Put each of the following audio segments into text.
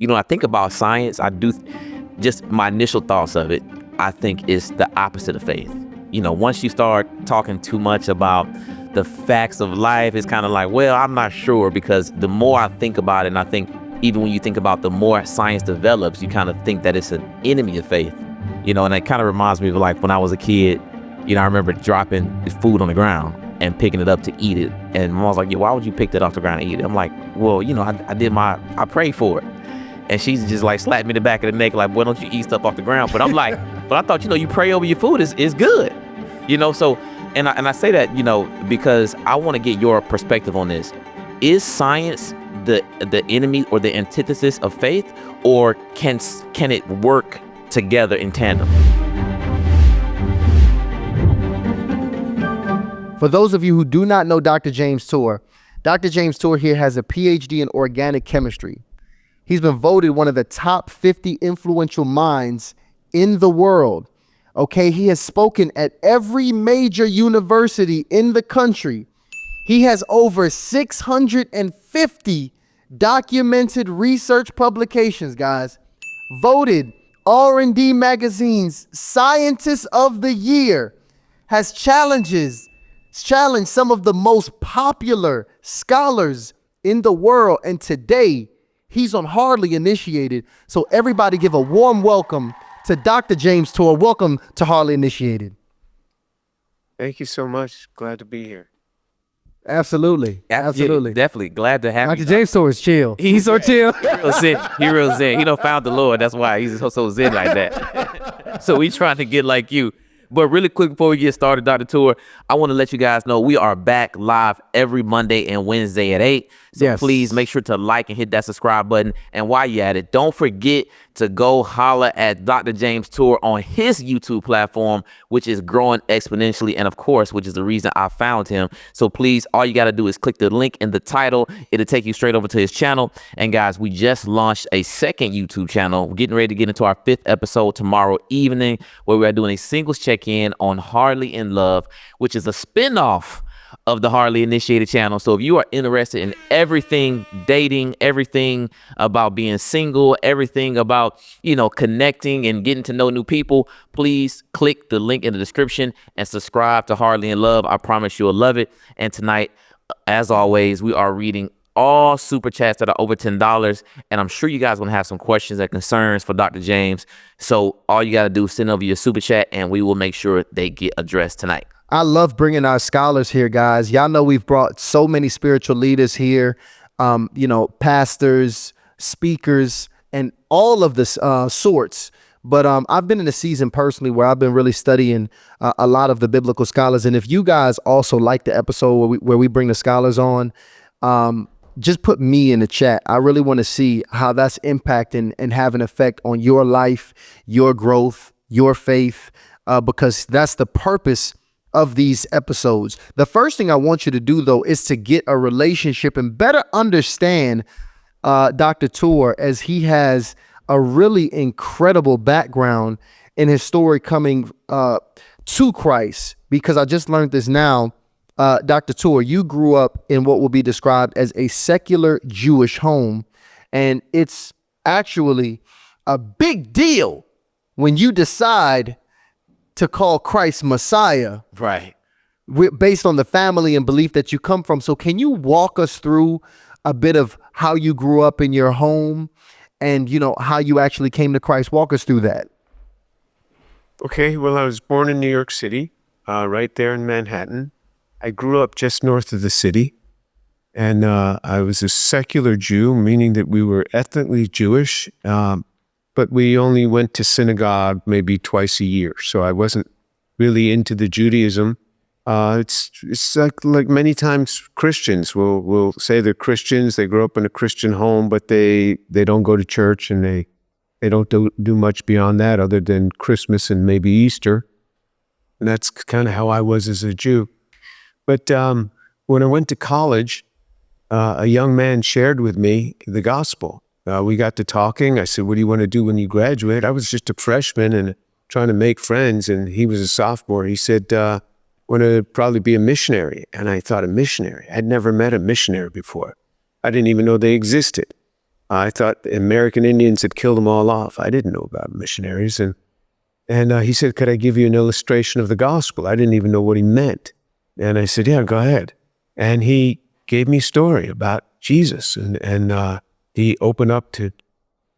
I think about science, I do just my initial thoughts of it, I think is the opposite of faith. Once you start talking too much about the facts of life, it's kind of like, well, I'm not sure, because the more I think about it, and I think even when you think about the more science develops, you kind of think that it's an enemy of faith, and it kind of reminds me of like when I was a kid, I remember dropping the food on the ground and picking it up to eat it. And mom was like, why would you pick that off the ground and eat it? I'm like, well, I prayed for it. And she's just like slapped me in the back of the neck, like, why don't you eat stuff off the ground? But I'm like, but I thought, you pray over your food is good, so, and I say that, because I want to get your perspective on this. Is science the enemy or the antithesis of faith, or can it work together in tandem? For those of you who do not know Dr. James Tour, Dr. James Tour here has a PhD in organic chemistry. He's been voted one of the top 50 influential minds in the world. Okay, he has spoken at every major university in the country. He has over 650 documented research publications, guys. Voted R&D Magazine's Scientist of the Year. Has challenged some of the most popular scholars in the world. And today, he's on Hardly Initiated. So everybody give a warm welcome to Dr. James Tour. Welcome to Hardly Initiated. Thank you so much. Glad to be here. Absolutely. Absolutely. Definitely. Glad to have Dr. you. James Tour is chill. He's so chill. He real zen. He don't found the Lord. That's why he's so zen like that. So we trying to get like you. But really quick before we get started, Dr. Tour, I want to let you guys know we are back live every Monday and Wednesday at 8. So Yes. Please make sure to like and hit that subscribe button. And while you're at it, don't forget to go holler at Dr. James Tour on his YouTube platform, which is growing exponentially. And of course, which is the reason I found him. So please, all you got to do is click the link in the title. It'll take you straight over to his channel. And guys, we just launched a second YouTube channel. We're getting ready to get into our 5th episode tomorrow evening, where we are doing a singles check-in on Hardly in Love, which is a spinoff of the Hardly Initiated channel. So if you are interested in everything dating, everything about being single, everything about, connecting and getting to know new people, please click the link in the description and subscribe to Hardly in Love. I promise you'll love it. And tonight, as always, we are reading all super chats that are over $10. And I'm sure you guys want to have some questions and concerns for Dr. James. So all you got to do is send over your super chat and we will make sure they get addressed tonight. I love bringing our scholars here, guys. Y'all know we've brought so many spiritual leaders here, pastors, speakers, and all of this sorts. But I've been in a season personally where I've been really studying a lot of the biblical scholars. And if you guys also like the episode where we bring the scholars on, just put me in the chat. I really want to see how that's impacting and have an effect on your life, your growth, your faith, because that's the purpose of these episodes. The first thing I want you to do, though, is to get a relationship and better understand Dr. Tour, as he has a really incredible background in his story coming to Christ. Because I just learned this now, Dr. Tour, you grew up in what will be described as a secular Jewish home, and it's actually a big deal when you decide to call Christ Messiah, Right. based on the family and belief that you come from. So can you walk us through a bit of how you grew up in your home and, how you actually came to Christ? Walk us through that. Okay, well, I was born in New York City, right there in Manhattan. I grew up just north of the city, and I was a secular Jew, meaning that we were ethnically Jewish, but we only went to synagogue maybe twice a year. So I wasn't really into the Judaism. It's like many times Christians will say they're Christians, they grow up in a Christian home, but they don't go to church, and they don't do much beyond that other than Christmas and maybe Easter. And that's kind of how I was as a Jew. But when I went to college, a young man shared with me the gospel. We got to talking. I said, what do you want to do when you graduate? I was just a freshman and trying to make friends, and he was a sophomore. He said, I want to probably be a missionary. And I thought, a missionary? I'd never met a missionary before. I didn't even know they existed. I thought the American Indians had killed them all off. I didn't know about missionaries. And he said, could I give you an illustration of the gospel? I didn't even know what he meant. And I said, yeah, go ahead. And he gave me a story about Jesus. And he opened up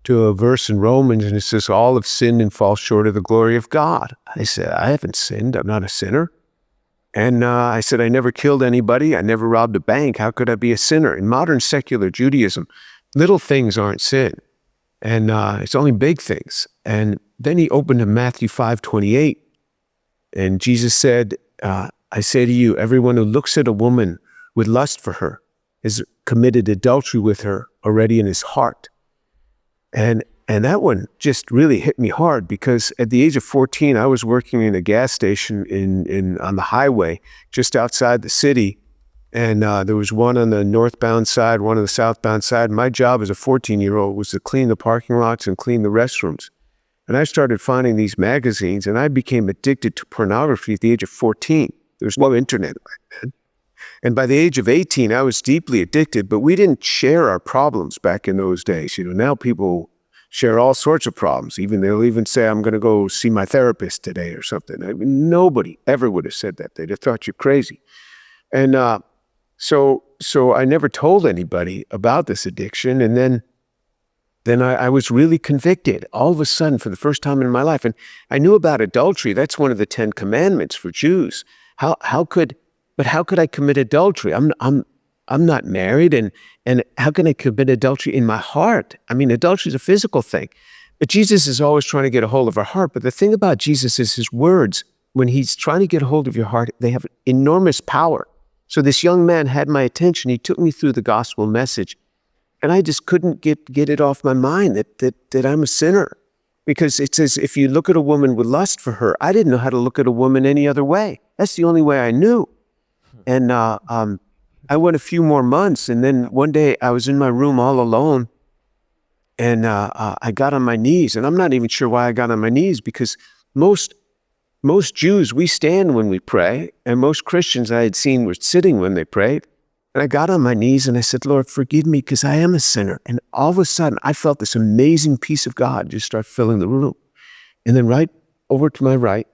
to a verse in Romans, and it says, all have sinned and fall short of the glory of God. I said, I haven't sinned. I'm not a sinner. And I said, I never killed anybody. I never robbed a bank. How could I be a sinner? In modern secular Judaism, little things aren't sin. And it's only big things. And then he opened to Matthew 5:28. And Jesus said, I say to you, everyone who looks at a woman with lust for her has committed adultery with her already in his heart. And that one just really hit me hard, because at the age of 14, I was working in a gas station on the highway just outside the city. And there was one on the northbound side, one on the southbound side. My job as a 14-year-old was to clean the parking lots and clean the restrooms. And I started finding these magazines, and I became addicted to pornography at the age of 14. There was no internet back then. And by the age of 18, I was deeply addicted, but we didn't share our problems back in those days. You know, now people share all sorts of problems. They'll even say, I'm going to go see my therapist today or something. I mean, nobody ever would have said that. They'd have thought you're crazy. And so I never told anybody about this addiction. And then I was really convicted all of a sudden for the first time in my life. And I knew about adultery. That's one of the 10 commandments for Jews. How could I commit adultery? I'm not married, and how can I commit adultery in my heart? I mean, adultery is a physical thing. But Jesus is always trying to get a hold of our heart. But the thing about Jesus is his words. When he's trying to get a hold of your heart, they have enormous power. So this young man had my attention. He took me through the gospel message. And I just couldn't get it off my mind that I'm a sinner. Because it says, if you look at a woman with lust for her, I didn't know how to look at a woman any other way. That's the only way I knew. And I went a few more months, and then one day I was in my room all alone, and I got on my knees. And I'm not even sure why I got on my knees, because most Jews, we stand when we pray, and most Christians I had seen were sitting when they prayed. And I got on my knees and I said, Lord, forgive me, because I am a sinner. And all of a sudden, I felt this amazing peace of God just start filling the room. And then right over to my right,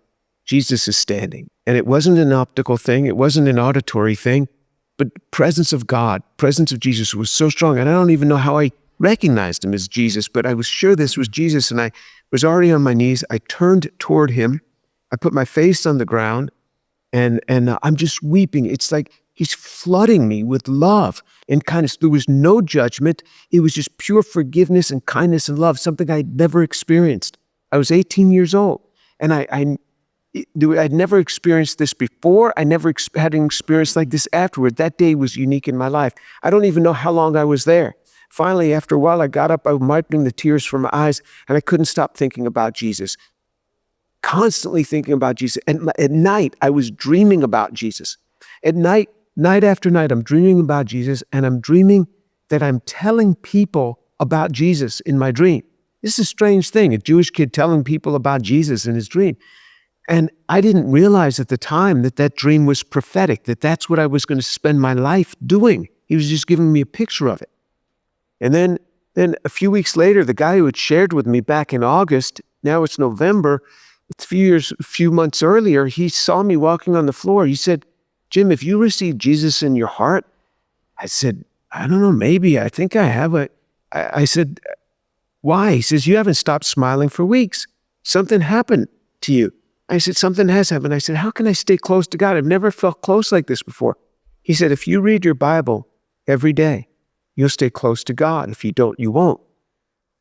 Jesus is standing. And it wasn't an optical thing. It wasn't an auditory thing. But the presence of God, presence of Jesus was so strong. And I don't even know how I recognized him as Jesus, but I was sure this was Jesus. And I was already on my knees. I turned toward him. I put my face on the ground, and I'm just weeping. It's like he's flooding me with love and kindness. There was no judgment. It was just pure forgiveness and kindness and love, something I'd never experienced. I was 18 years old, and I'd never experienced this before. I never had an experience like this afterward. That day was unique in my life. I don't even know how long I was there. Finally, after a while, I got up, I was wiping the tears from my eyes, and I couldn't stop thinking about Jesus. Constantly thinking about Jesus. And at night, I was dreaming about Jesus. At night after night, I'm dreaming about Jesus, and I'm dreaming that I'm telling people about Jesus in my dream. This is a strange thing, a Jewish kid telling people about Jesus in his dream. And I didn't realize at the time that dream was prophetic, that that's what I was going to spend my life doing. He was just giving me a picture of it. And then a few weeks later, the guy who had shared with me back in August, now it's November, a few months earlier, he saw me walking on the floor. He said, Jim, have you received Jesus in your heart? I said, I don't know, maybe. I think I have. I said, why? He says, you haven't stopped smiling for weeks. Something happened to you. I said, something has happened. I said, how can I stay close to God? I've never felt close like this before. He said, if you read your Bible every day, you'll stay close to God. If you don't, you won't.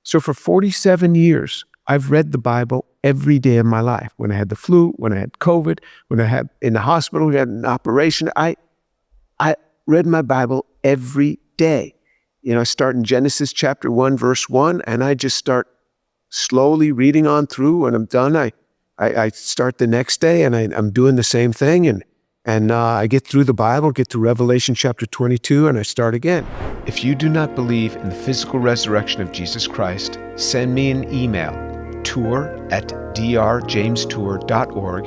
So for 47 years, I've read the Bible every day of my life. When I had the flu, when I had COVID, when I had in the hospital, we had an operation, I read my Bible every day. I start in Genesis chapter 1, verse 1, and I just start slowly reading on through. When I'm done, I start the next day, and I'm doing the same thing, and I get through the Bible, get to Revelation chapter 22, and I start again. If you do not believe in the physical resurrection of Jesus Christ, send me an email, tour@drjamestour.org,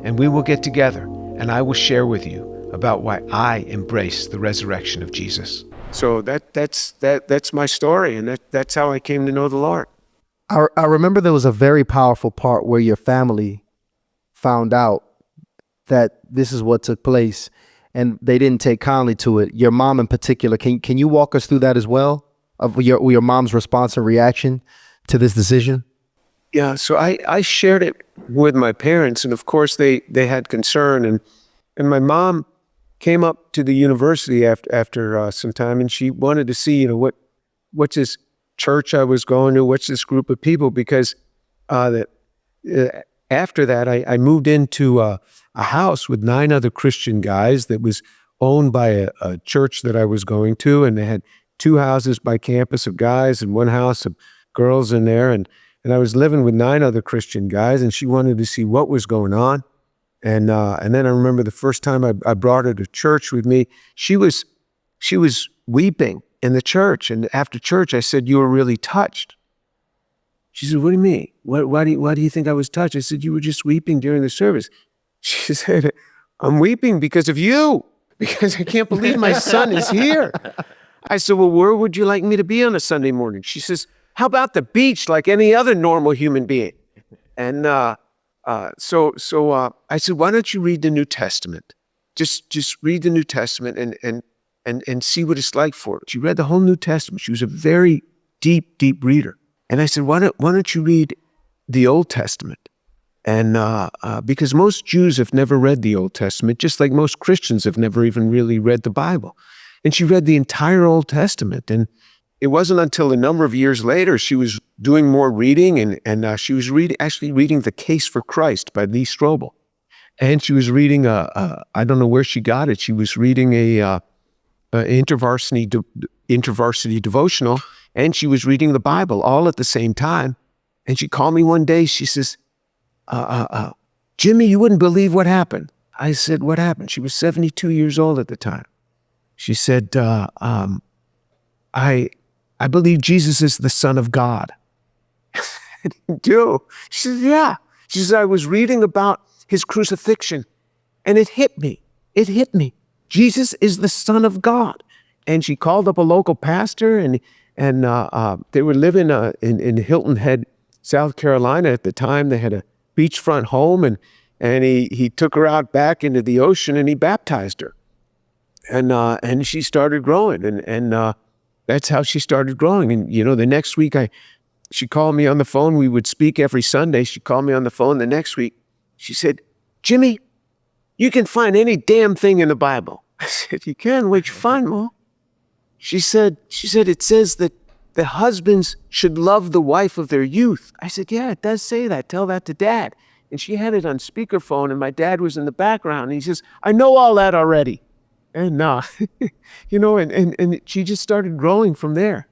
and we will get together, and I will share with you about why I embrace the resurrection of Jesus. So that's my story, and that's how I came to know the Lord. I remember there was a very powerful part where your family found out that this is what took place, and they didn't take kindly to it. Your mom in particular, can you walk us through that as well, of your mom's response and reaction to this decision? Yeah, so I shared it with my parents, and of course they had concern, and my mom came up to the university after some time, and she wanted to see, what's this church I was going to, what's this group of people, because after that I moved into a house with 9 other Christian guys that was owned by a church that I was going to, and they had 2 houses by campus of guys and 1 house of girls in there, and I was living with 9 other Christian guys, and she wanted to see what was going on. And then I remember the first time I brought her to church with me, she was weeping in the church. And after church, I said, "You were really touched." She said, "What do you mean? Why do you think I was touched?" I said, "You were just weeping during the service." She said, "I'm weeping because of you, because I can't believe my son is here." I said, "Well, where would you like me to be on a Sunday morning?" She says, "How about the beach, like any other normal human being?" And so I said, "Why don't you read the New Testament? Just read the New Testament and see what it's like for her." She read the whole New Testament. She was a very deep reader. And I said, "Why don't you read the Old Testament?" And because most Jews have never read the Old Testament, just like most Christians have never even really read the Bible. And she read the entire Old Testament. And it wasn't until a number of years later she was doing more reading, and she was actually reading The Case for Christ by Lee Strobel. And she was reading I don't know where she got it. She was reading a intervarsity devotional, and she was reading the Bible all at the same time. And she called me one day. She says, "Jimmy, you wouldn't believe what happened." I said, "What happened?" She was 72 years old at the time. She said, I believe Jesus is the Son of God." I didn't do. She said, "Yeah." She said, "I was reading about his crucifixion, and it hit me. It hit me. Jesus is the Son of God." And she called up a local pastor, and they were living in Hilton Head, South Carolina at the time. They had a beachfront home, and he took her out back into the ocean, and he baptized her. And she started growing, and that's how she started growing. And, the next week she called me on the phone. We would speak every Sunday. She called me on the phone the next week. She said, "Jimmy, you can find any damn thing in the Bible." I said, "You can? What'd you find, Ma?" She said, "It says that the husbands should love the wife of their youth." I said, "Yeah, it does say that. Tell that to Dad." And she had it on speakerphone, and my dad was in the background. And he says, "I know all that already." And and she just started growing from there.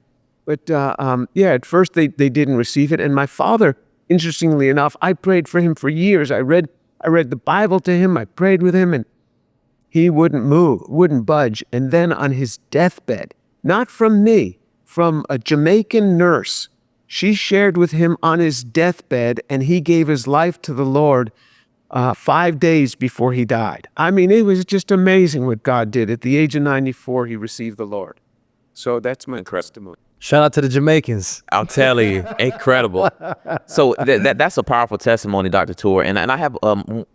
But at first they didn't receive it. And my father, interestingly enough, I prayed for him for years. I read the Bible to him. I prayed with him, and he wouldn't move, wouldn't budge. And then on his deathbed, not from me, from a Jamaican nurse, she shared with him on his deathbed, and he gave his life to the Lord 5 days before he died. I mean, it was just amazing what God did. At the age of 94, he received the Lord. So that's my testimony. Shout out to the Jamaicans. I'll tell you, incredible. So that's a powerful testimony, Dr. Tour. And I have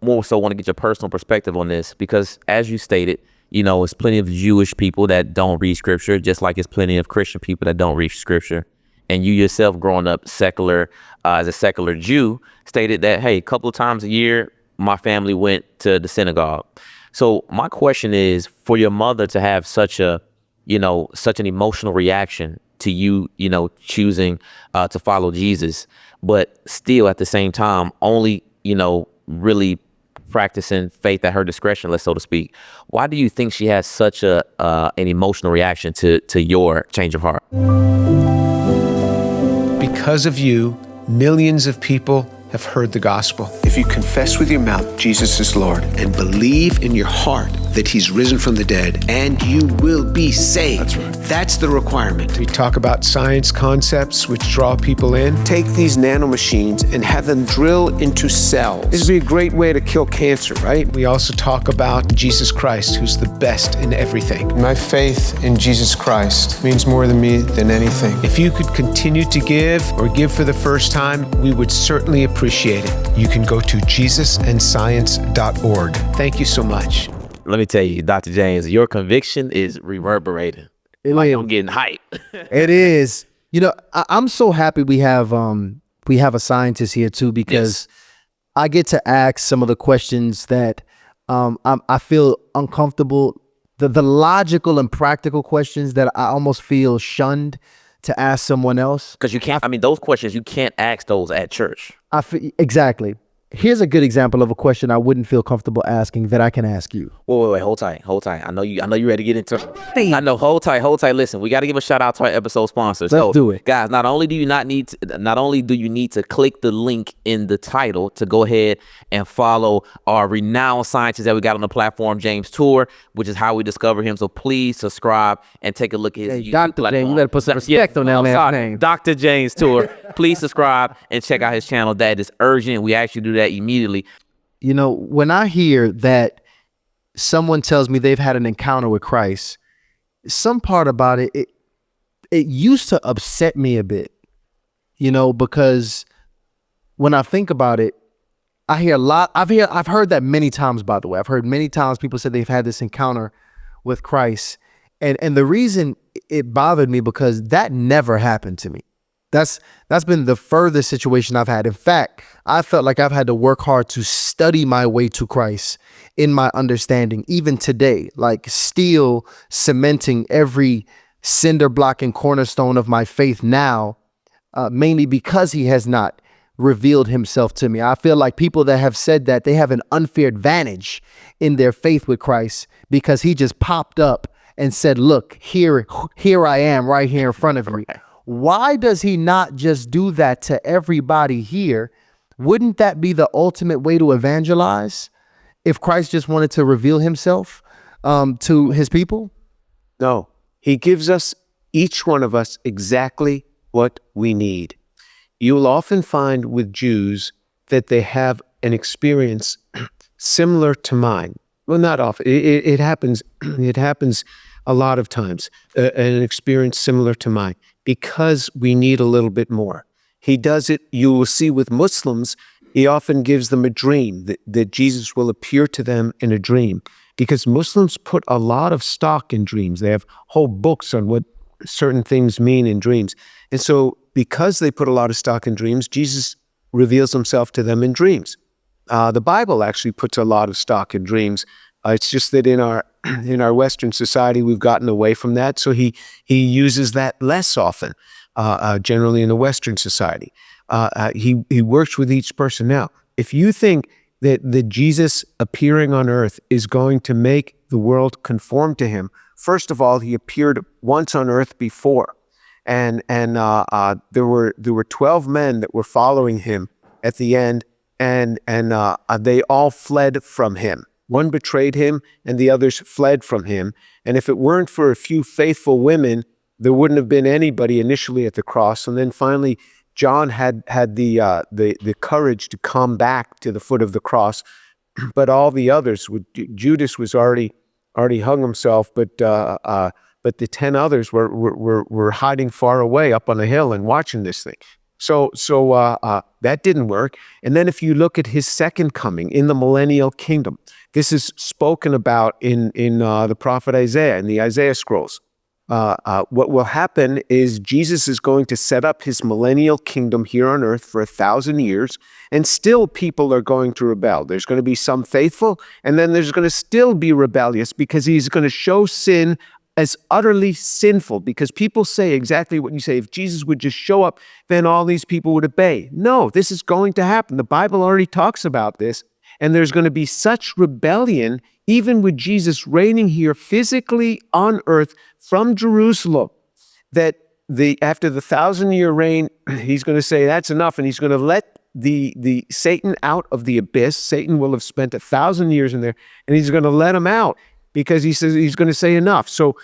more so want to get your personal perspective on this, because as you stated, it's plenty of Jewish people that don't read scripture, just like it's plenty of Christian people that don't read scripture. And you yourself, growing up secular, as a secular Jew, stated that, hey, a couple of times a year, my family went to the synagogue. So my question is, for your mother to have such an emotional reaction to you, choosing to follow Jesus, but still at the same time only, really practicing faith at her discretion, so to speak. Why do you think she has such an emotional reaction to your change of heart? Because of you, millions of people have heard the gospel. If you confess with your mouth Jesus is Lord and believe in your heart that he's risen from the dead, and you will be saved. That's right. That's the requirement. We talk about science concepts which draw people in. Take these nanomachines and have them drill into cells. This would be a great way to kill cancer, right? We also talk about Jesus Christ, who's the best in everything. My faith in Jesus Christ means more to me than anything. If you could continue to give or give for the first time, we would certainly appreciate it. You can go to jesusandscience.org. Thank you so much. Let me tell you, Dr. James, your conviction is reverberating. I'm getting hype. It is. You know, I'm so happy we have a scientist here too, because I get to ask some of the questions that I feel uncomfortable. The logical and practical questions that I almost feel shunned to ask someone else. Because you can't, I mean, those questions, you can't ask those at church. Exactly. Here's a good example of a question I wouldn't feel comfortable asking that I can ask you. Wait, hold tight. I know you ready to get into it. I know, hold tight. Listen, we got to give a shout out to our episode sponsors. Let's do it. Guys, not only do you need to click the link in the title to go ahead and follow our renowned scientists that we got on the platform, James Tour, which is how we discover him. So please subscribe and take a look at his YouTube Dr. platform. James, you better put some respect on that man's name. Dr. James Tour. Please subscribe and check out his channel. That is urgent. We actually do that immediately. You know, when I hear that someone tells me they've had an encounter with Christ, some part about it used to upset me a bit, you know, because when I think about it, I hear a lot. I've heard that many times, by the way. I've heard many times people say they've had this encounter with Christ. And the reason it bothered me, because that never happened to me. That's been the furthest situation I've had. In fact, I felt like I've had to work hard to study my way to Christ in my understanding, even today, like still cementing every cinder block and cornerstone of my faith now, mainly because he has not revealed himself to me. I feel like people that have said that, they have an unfair advantage in their faith with Christ because he just popped up and said, look, here I am right here in front of you. Why does he not just do that to everybody here? Wouldn't that be the ultimate way to evangelize if Christ just wanted to reveal himself to his people? No, he gives us, each one of us, exactly what we need. You will often find with Jews that they have an experience similar to mine. Well, not often. It happens. It happens a lot of times. An experience similar to mine, because we need a little bit more. He does it. You will see with Muslims, he often gives them a dream that Jesus will appear to them in a dream, because Muslims put a lot of stock in dreams. They have whole books on what certain things mean in dreams. And so because they put a lot of stock in dreams, Jesus reveals himself to them in dreams. The Bible actually puts a lot of stock in dreams. It's just that in our Western society, we've gotten away from that. So he uses that less often, generally in the Western society. He works with each person. Now, if you think that Jesus appearing on earth is going to make the world conform to him, first of all, he appeared once on earth before. And there were 12 men that were following him at the end, and they all fled from him. One betrayed him, and the others fled from him. And if it weren't for a few faithful women, there wouldn't have been anybody initially at the cross. And then finally, John had the courage to come back to the foot of the cross, but all the others, Judas was already hung himself, but the 10 others were hiding far away up on a hill and watching this thing. So that didn't work. And then if you look at his second coming in the millennial kingdom, this is spoken about in the prophet Isaiah, in the Isaiah scrolls. What will happen is Jesus is going to set up his millennial kingdom here on earth for 1,000 years, and still people are going to rebel. There's going to be some faithful, and then there's going to still be rebellious, because he's going to show sin as utterly sinful, because people say exactly what you say. If Jesus would just show up, then all these people would obey. No, this is going to happen. The Bible already talks about this, and there's going to be such rebellion, even with Jesus reigning here physically on earth from Jerusalem, that after the 1,000-year reign, he's going to say that's enough, and he's going to let the Satan out of the abyss. Satan will have spent 1,000 years in there, and he's going to let him out. because he says he's going to say enough. So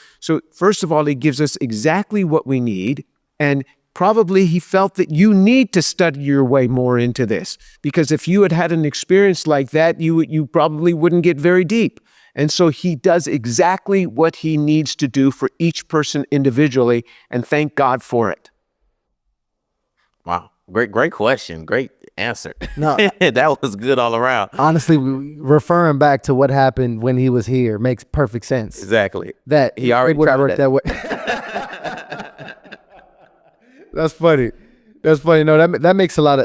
first of all, he gives us exactly what we need, and probably he felt that you need to study your way more into this, because if you had had an experience like that, you probably wouldn't get very deep. And so he does exactly what he needs to do for each person individually, and thank God for it. Wow. Great question. Great answer. No. That was good all around. Honestly, referring back to what happened when he was here makes perfect sense. Exactly. That He already it would tried work that way. That's funny. That's funny. No, that makes a lot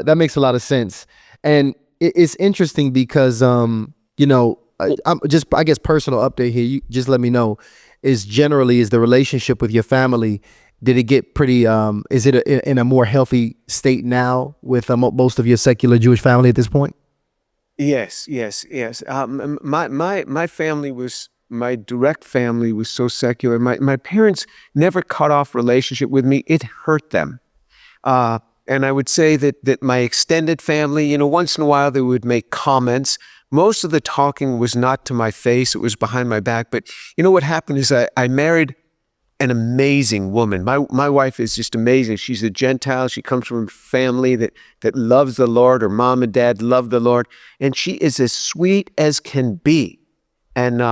of sense. And it's interesting because I guess personal update here. You just let me know. Is the relationship with your family, did it get pretty? Is it in a more healthy state now with most of your secular Jewish family at this point? Yes. My family was, my direct family was so secular. My parents never cut off relationship with me. It hurt them. And I would say that my extended family, once in a while they would make comments. Most of the talking was not to my face, it was behind my back. But what happened is I married an amazing woman. My wife is just amazing. She's a Gentile. She comes from a family that loves the Lord. Her mom and dad love the Lord. And she is as sweet as can be. And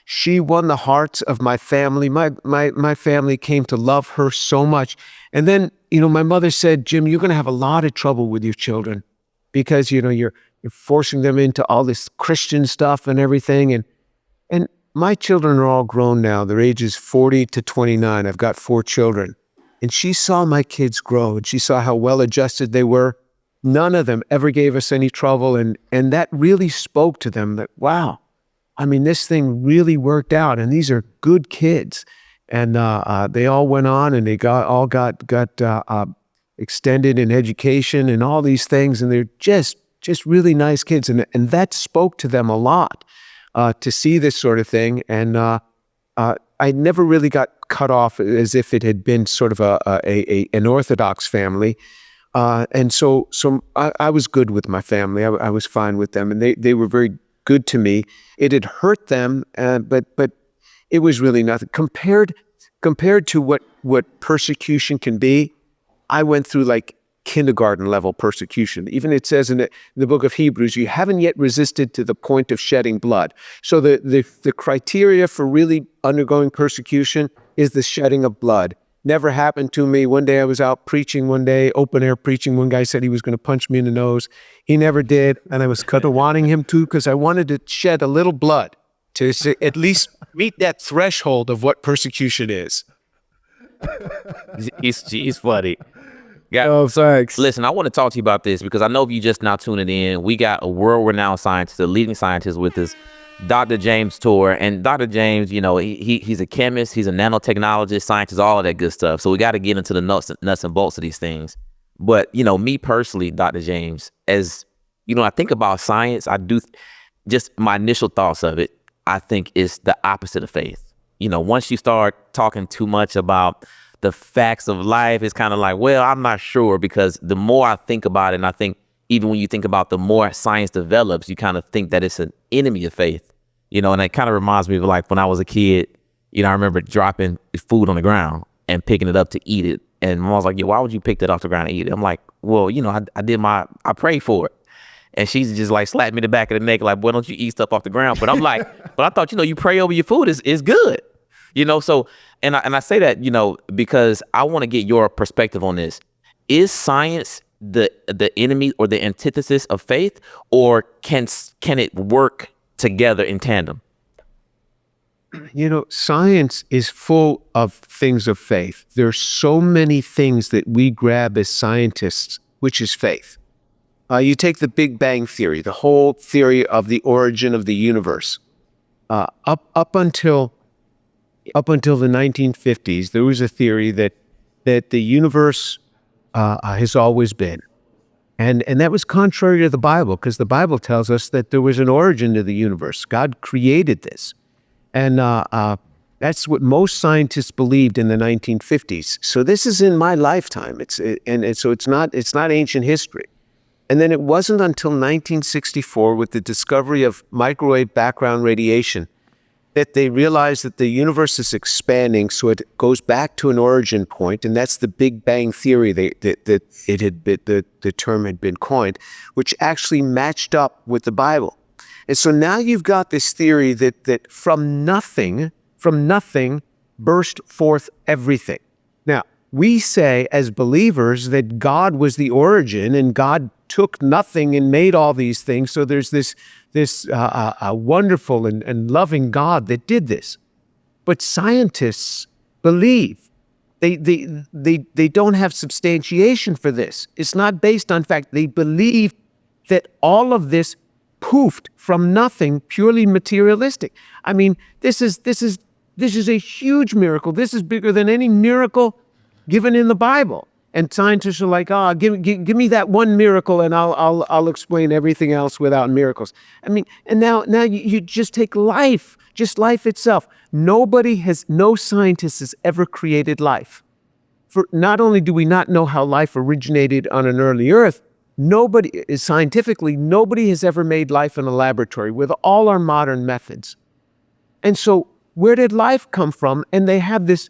she won the hearts of my family. My family came to love her so much. And then, my mother said, Jim, you're going to have a lot of trouble with your children because, you're forcing them into all this Christian stuff and everything. And my children are all grown now. They're ages 40 to 29. I've got 4 children. And she saw my kids grow, and she saw how well adjusted they were. None of them ever gave us any trouble. And that really spoke to them that, wow, this thing really worked out, and these are good kids. And they all went on, and they got extended in education and all these things, and they're just really nice kids. And that spoke to them a lot. To see this sort of thing, and I never really got cut off as if it had been sort of an Orthodox family, and so I was good with my family. I was fine with them, and they were very good to me. It had hurt them, but it was really nothing compared to what persecution can be. I went through like kindergarten level persecution. Even it says in the book of Hebrews, you haven't yet resisted to the point of shedding blood. So the criteria for really undergoing persecution is the shedding of blood. Never happened to me. One day I was out preaching one day, open air preaching. One guy said he was going to punch me in the nose. He never did. And I was kind of wanting him to, because I wanted to shed a little blood to at least meet that threshold of what persecution is. He's funny. Yeah. Oh, thanks. Listen, I want to talk to you about this because I know if you just now tuning in, we got a world-renowned scientist, a leading scientist with us, Dr. James Tour. And Dr. James, he's a chemist, he's a nanotechnologist, scientist, all of that good stuff. So we got to get into the nuts and bolts of these things. But, me personally, Dr. James, as, I think about science, I do, just my initial thoughts of it, I think is the opposite of faith. Once you start talking too much about the facts of life, is kind of like, well, I'm not sure, because the more I think about it, and I think even when you think about the more science develops, you kind of think that it's an enemy of faith, and it kind of reminds me of like when I was a kid, I remember dropping food on the ground and picking it up to eat it. And mom was like, yeah, why would you pick that off the ground and eat it? I'm like, well, I prayed for it. And she's just like slapped me in the back of the neck, like, why don't you eat stuff off the ground? But I'm like, but I thought, you pray over your food is good. So, and I say that, because I want to get your perspective on this. Is science the enemy or the antithesis of faith, or can it work together in tandem? Science is full of things of faith. There's so many things that we grab as scientists, which is faith. You take the Big Bang Theory, the whole theory of the origin of the universe. Up until the 1950s, there was a theory that the universe has always been. And that was contrary to the Bible, because the Bible tells us that there was an origin to the universe. God created this. And that's what most scientists believed in the 1950s. So this is in my lifetime. So it's not ancient history. And then it wasn't until 1964, with the discovery of microwave background radiation, that they realize that the universe is expanding, so it goes back to an origin point, and that's the Big Bang theory the term had been coined, which actually matched up with the Bible. And so now you've got this theory that from nothing burst forth everything. Now, we say as believers that God was the origin and God took nothing and made all these things. So there's this wonderful and loving God that did this. But scientists believe they don't have substantiation for this. It's not based on fact. They believe that all of this poofed from nothing, purely materialistic. I mean, this is a huge miracle. This is bigger than any miracle given in the Bible. And scientists are like, give me that one miracle and I'll explain everything else without miracles. I mean, and now you just take life, just life itself. No scientist has ever created life. For not only do we not know how life originated on an early Earth, nobody has ever made life in a laboratory with all our modern methods. And so where did life come from? And they have this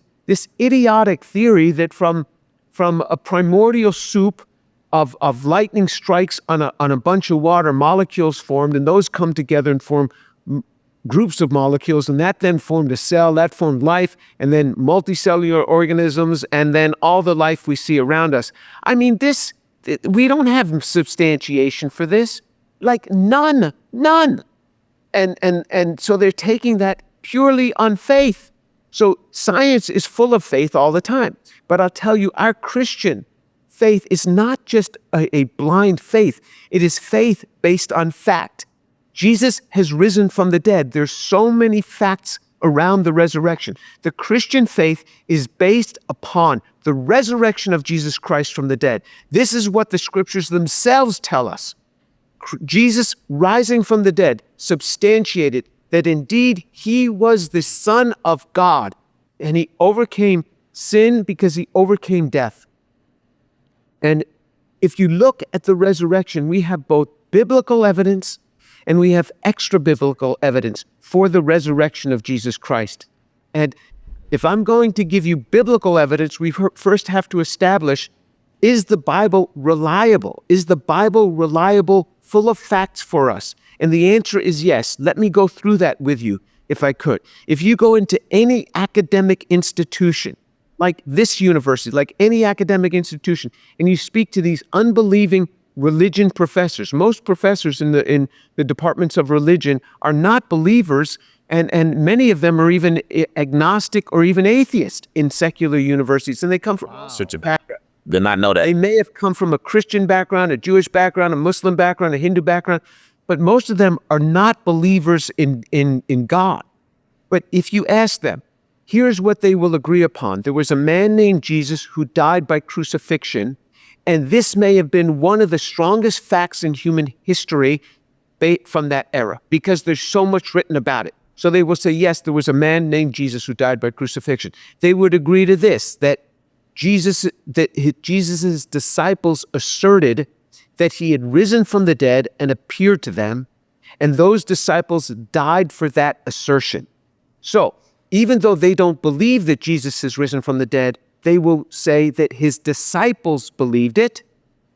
idiotic theory that from a primordial soup of lightning strikes on a bunch of water, molecules formed, and those come together and form groups of molecules, and that then formed a cell, that formed life, and then multicellular organisms, and then all the life we see around us. I mean, we don't have substantiation for this, like none. And so they're taking that purely on faith. So science is full of faith all the time. But I'll tell you, our Christian faith is not just a blind faith. It is faith based on fact. Jesus has risen from the dead. There's so many facts around the resurrection. The Christian faith is based upon the resurrection of Jesus Christ from the dead. This is what the scriptures themselves tell us. Jesus rising from the dead substantiated that indeed he was the Son of God, and he overcame sin because he overcame death. And if you look at the resurrection, we have both biblical evidence and we have extra biblical evidence for the resurrection of Jesus Christ. And if I'm going to give you biblical evidence, we first have to establish, is the Bible reliable? Is the Bible reliable, full of facts for us? And the answer is yes. Let me go through that with you, if I could. If you go into any academic institution, like this university, like any academic institution, and you speak to these unbelieving religion professors, most professors in the departments of religion are not believers, and many of them are even agnostic or even atheist in secular universities, and they come from such a background. Did not know that. They may have come from a Christian background, a Jewish background, a Muslim background, a Hindu background, but most of them are not believers in God. But if you ask them, here's what they will agree upon. There was a man named Jesus who died by crucifixion, and this may have been one of the strongest facts in human history from that era, because there's so much written about it. So they will say, yes, there was a man named Jesus who died by crucifixion. They would agree to this, that Jesus' disciples asserted that he had risen from the dead and appeared to them, and those disciples died for that assertion. So, even though they don't believe that Jesus has risen from the dead, they will say that his disciples believed it,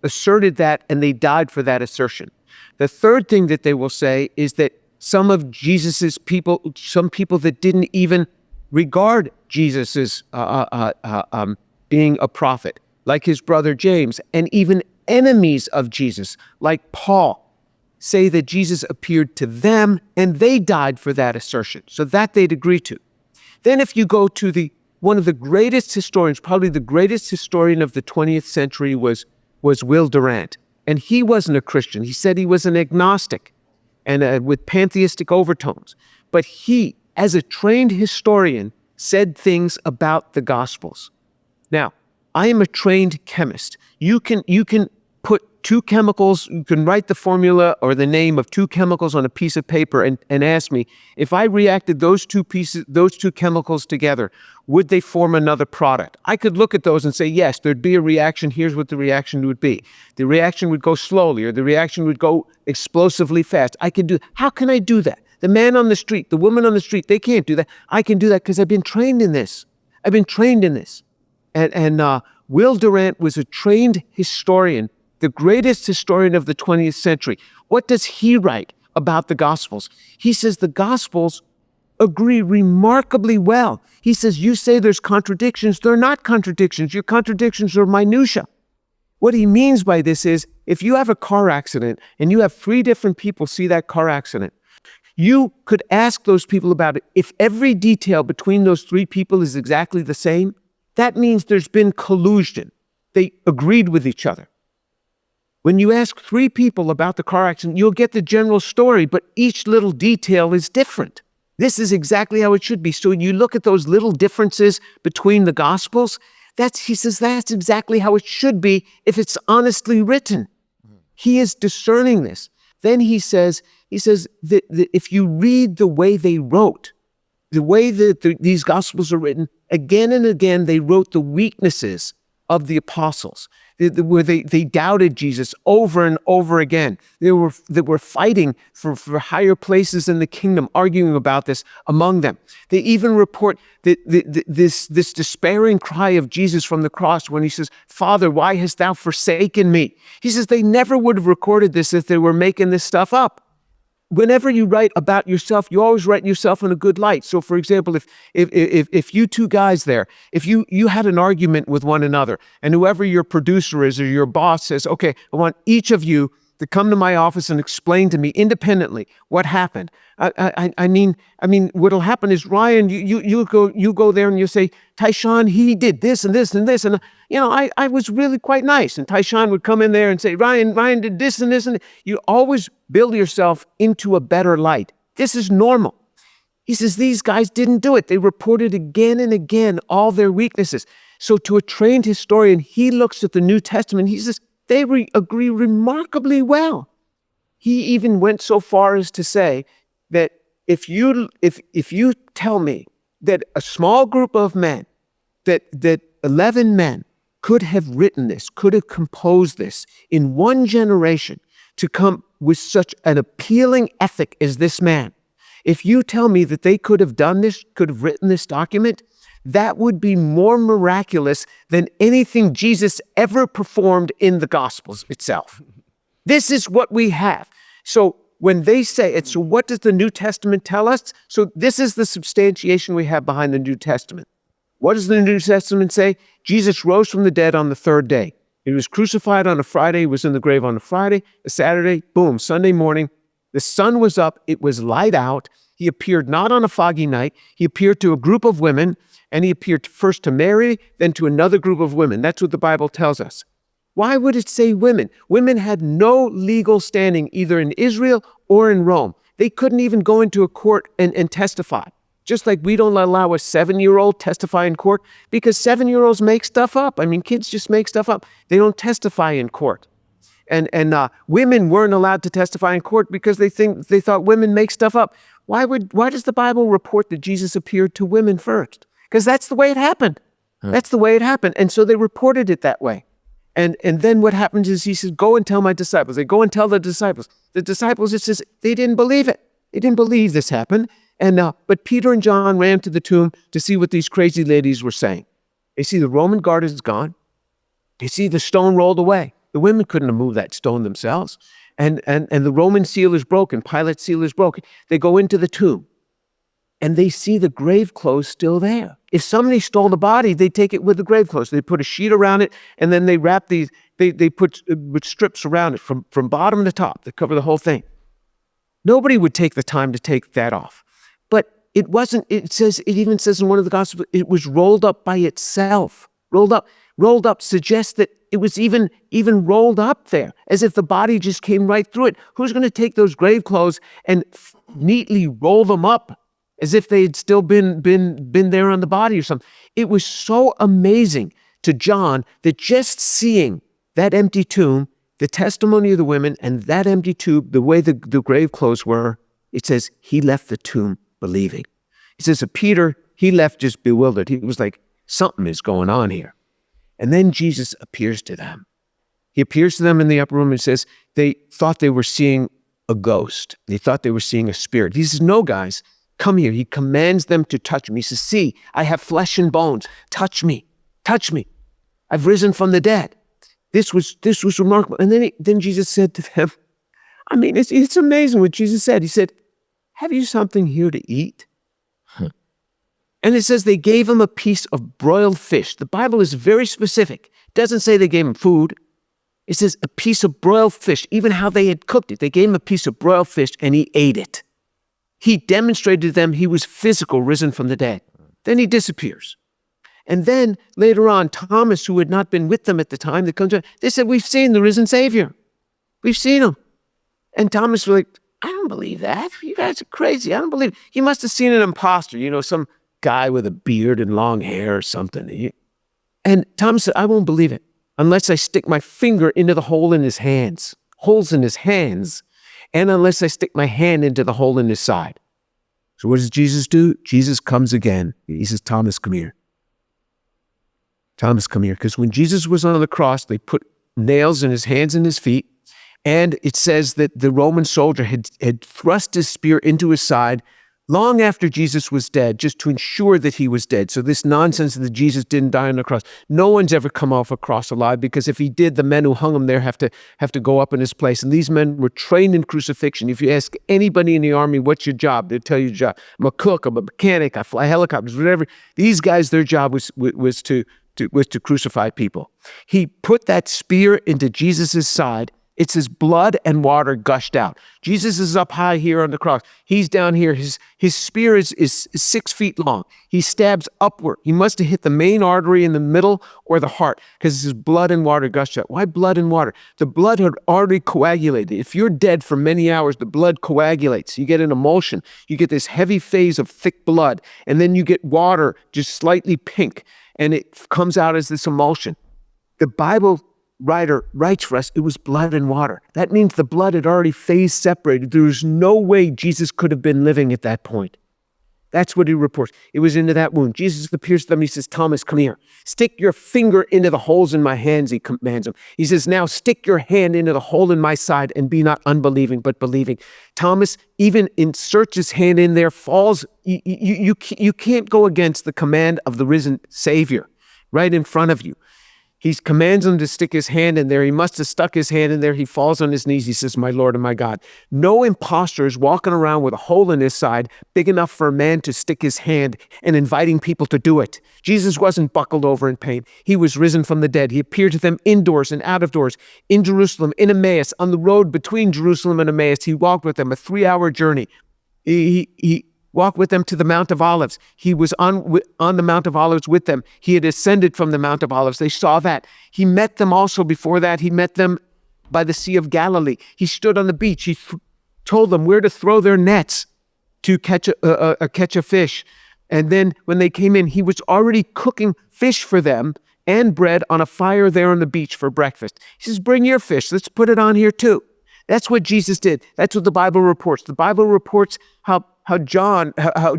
asserted that, and they died for that assertion. The third thing that they will say is that some of Jesus's people, some people that didn't even regard Jesus as being a prophet, like his brother James, and even enemies of Jesus, like Paul, say that Jesus appeared to them and they died for that assertion. So that they'd agree to. Then if you go to one of the greatest historians, probably the greatest historian of the 20th century was Will Durant. And he wasn't a Christian. He said he was an agnostic and with pantheistic overtones. But he, as a trained historian, said things about the Gospels. Now, I am a trained chemist. You can put two chemicals, you can write the formula or the name of two chemicals on a piece of paper and ask me, if I reacted those two chemicals together, would they form another product? I could look at those and say, yes, there'd be a reaction. Here's what the reaction would be. The reaction would go slowly, or the reaction would go explosively fast. How can I do that? The man on the street, the woman on the street, they can't do that. I can do that because I've been trained in this. I've been trained in this. And Will Durant was a trained historian, the greatest historian of the 20th century. What does he write about the Gospels? He says the Gospels agree remarkably well. He says, you say there's contradictions. They're not contradictions. Your contradictions are minutia. What he means by this is, if you have a car accident and you have 3 different people see that car accident, you could ask those people about it. If every detail between those 3 people is exactly the same, that means there's been collusion. They agreed with each other. When you ask 3 people about the car accident, you'll get the general story, but each little detail is different. This is exactly how it should be. So you look at those little differences between the Gospels, he says that's exactly how it should be if it's honestly written. He is discerning this. Then he says that if you read the way they wrote, the way that these Gospels are written, again and again they wrote the weaknesses of the apostles, where they doubted Jesus over and over again. They were fighting for higher places in the kingdom, arguing about this among them. They even report this despairing cry of Jesus from the cross when he says, "Father, why hast thou forsaken me?" He says they never would have recorded this if they were making this stuff up. Whenever you write about yourself, you always write yourself in a good light. So, for example, if you 2 guys there, if you had an argument with one another, and whoever your producer is or your boss says, "Okay, I want each of you to come to my office and explain to me independently what happened." I mean, what'll happen is, Ryan, you go there and you say, "Tyshawn, he did this and this and this, and I was really quite nice." And Tyshawn would come in there and say, Ryan did this and this, and you always build yourself into a better light. This is normal. He says these guys didn't do it. They reported again and again all their weaknesses. So to a trained historian, he looks at the New Testament. He says they agree remarkably well. He even went so far as to say that if you tell me that a small group of men, that 11 men could have written this, could have composed this in one generation to come with such an appealing ethic as this man, if you tell me that they could have done this, could have written this document, that would be more miraculous than anything Jesus ever performed in the Gospels itself. This is what we have. So when they say it, so what does the New Testament tell us? So this is the substantiation we have behind the New Testament. What does the New Testament say? Jesus rose from the dead on the 3rd day. He was crucified on a Friday. He was in the grave on a Friday, a Saturday, boom, Sunday morning. The sun was up. It was light out. He appeared not on a foggy night. He appeared to a group of women, and he appeared first to Mary, then to another group of women. That's what the Bible tells us. Why would it say women? Women had no legal standing either in Israel or in Rome. They couldn't even go into a court and testify. Just like we don't allow a 7-year-old testify in court because 7-year-olds make stuff up. I mean, kids just make stuff up. They don't testify in court. And women weren't allowed to testify in court because they thought women make stuff up. Why does the Bible report that Jesus appeared to women first? Because that's the way it happened. That's the way it happened. And so they reported it that way. And then what happens is he says, "Go and tell my disciples." They go and tell the disciples. The disciples, it says, they didn't believe it. They didn't believe this happened. But Peter and John ran to the tomb to see what these crazy ladies were saying. They see the Roman guard is gone. They see the stone rolled away. The women couldn't have moved that stone themselves. And the Roman seal is broken. Pilate's seal is broken. They go into the tomb. And they see the grave clothes still there. If somebody stole the body, they take it with the grave clothes. They put a sheet around it, and then they wrap these, they put with strips around it from bottom to top that cover the whole thing. Nobody would take the time to take that off. But it wasn't, it even says in one of the Gospels, it was rolled up by itself. Rolled up suggests that it was even rolled up there, as if the body just came right through it. Who's going to take those grave clothes and neatly roll them up as if they had still been there on the body or something? It was so amazing to John that just seeing that empty tomb, the testimony of the women, and that empty tomb, the way the grave clothes were, it says he left the tomb believing. It says of Peter, he left just bewildered. He was like, something is going on here. And then Jesus appears to them. He appears to them in the upper room and says they thought they were seeing a ghost. They thought they were seeing a spirit. He says, no, guys, come here. He commands them to touch him. He says, see, I have flesh and bones. Touch me. Touch me. I've risen from the dead. This was remarkable. And then Jesus said to them, I mean, it's amazing what Jesus said. He said, have you something here to eat? And it says they gave him a piece of broiled fish. The Bible is very specific. It doesn't say they gave him food. It says a piece of broiled fish, even how they had cooked it. They gave him a piece of broiled fish and he ate it. He demonstrated to them he was physical, risen from the dead. Then he disappears. And then later on, Thomas, who had not been with them at the time, they said, we've seen the risen Savior. We've seen him. And Thomas was like, I don't believe that. You guys are crazy. I don't believe it. He must have seen an imposter, some guy with a beard and long hair or something. And Thomas said, I won't believe it unless I stick my finger into the hole in his hands, holes in his hands, and unless I stick my hand into the hole in his side. So what does Jesus do? Jesus comes again. He says, Thomas, come here. Thomas, come here. Because when Jesus was on the cross, they put nails in his hands and his feet. And it says that the Roman soldier had thrust his spear into his side long after Jesus was dead, just to ensure that he was dead. So this nonsense that Jesus didn't die on the cross. No one's ever come off a cross alive, because if he did, the men who hung him there have to go up in his place. And these men were trained in crucifixion. If you ask anybody in the army, what's your job? They'll tell you your job. I'm a cook, I'm a mechanic, I fly helicopters, whatever. These guys, their job was to crucify people. He put that spear into Jesus' side. It's his blood and water gushed out. Jesus is up high here on the cross. He's down here. His spear is 6 feet long. He stabs upward. He must have hit the main artery in the middle or the heart, because his blood and water gushed out. Why blood and water? The blood had already coagulated. If you're dead for many hours, the blood coagulates. You get an emulsion. You get this heavy phase of thick blood, and then you get water just slightly pink, and it comes out as this emulsion. The Bible writer writes for us, it was blood and water. That means the blood had already phase separated. There was no way Jesus could have been living at that point. That's what he reports. It was into that wound. Jesus appears to them. He says, Thomas, come here. Stick your finger into the holes in my hands, he commands him. He says, now stick your hand into the hole in my side and be not unbelieving, but believing. Thomas even inserts his hand in there, falls. You can't go against the command of the risen Savior right in front of you. He commands him to stick his hand in there. He must have stuck his hand in there. He falls on his knees. He says, my Lord and my God. No imposter is walking around with a hole in his side big enough for a man to stick his hand and inviting people to do it. Jesus wasn't buckled over in pain. He was risen from the dead. He appeared to them indoors and out of doors, in Jerusalem, in Emmaus, on the road between Jerusalem and Emmaus. He walked with them a 3-hour journey. He walked with them to the Mount of Olives. He was on the Mount of Olives with them. He had ascended from the Mount of Olives. They saw that. He met them also before that. He met them by the Sea of Galilee. He stood on the beach. He told them where to throw their nets to catch a fish. And then when they came in, he was already cooking fish for them and bread on a fire there on the beach for breakfast. He says, bring your fish. Let's put it on here too. That's what Jesus did. That's what the Bible reports. The Bible reports how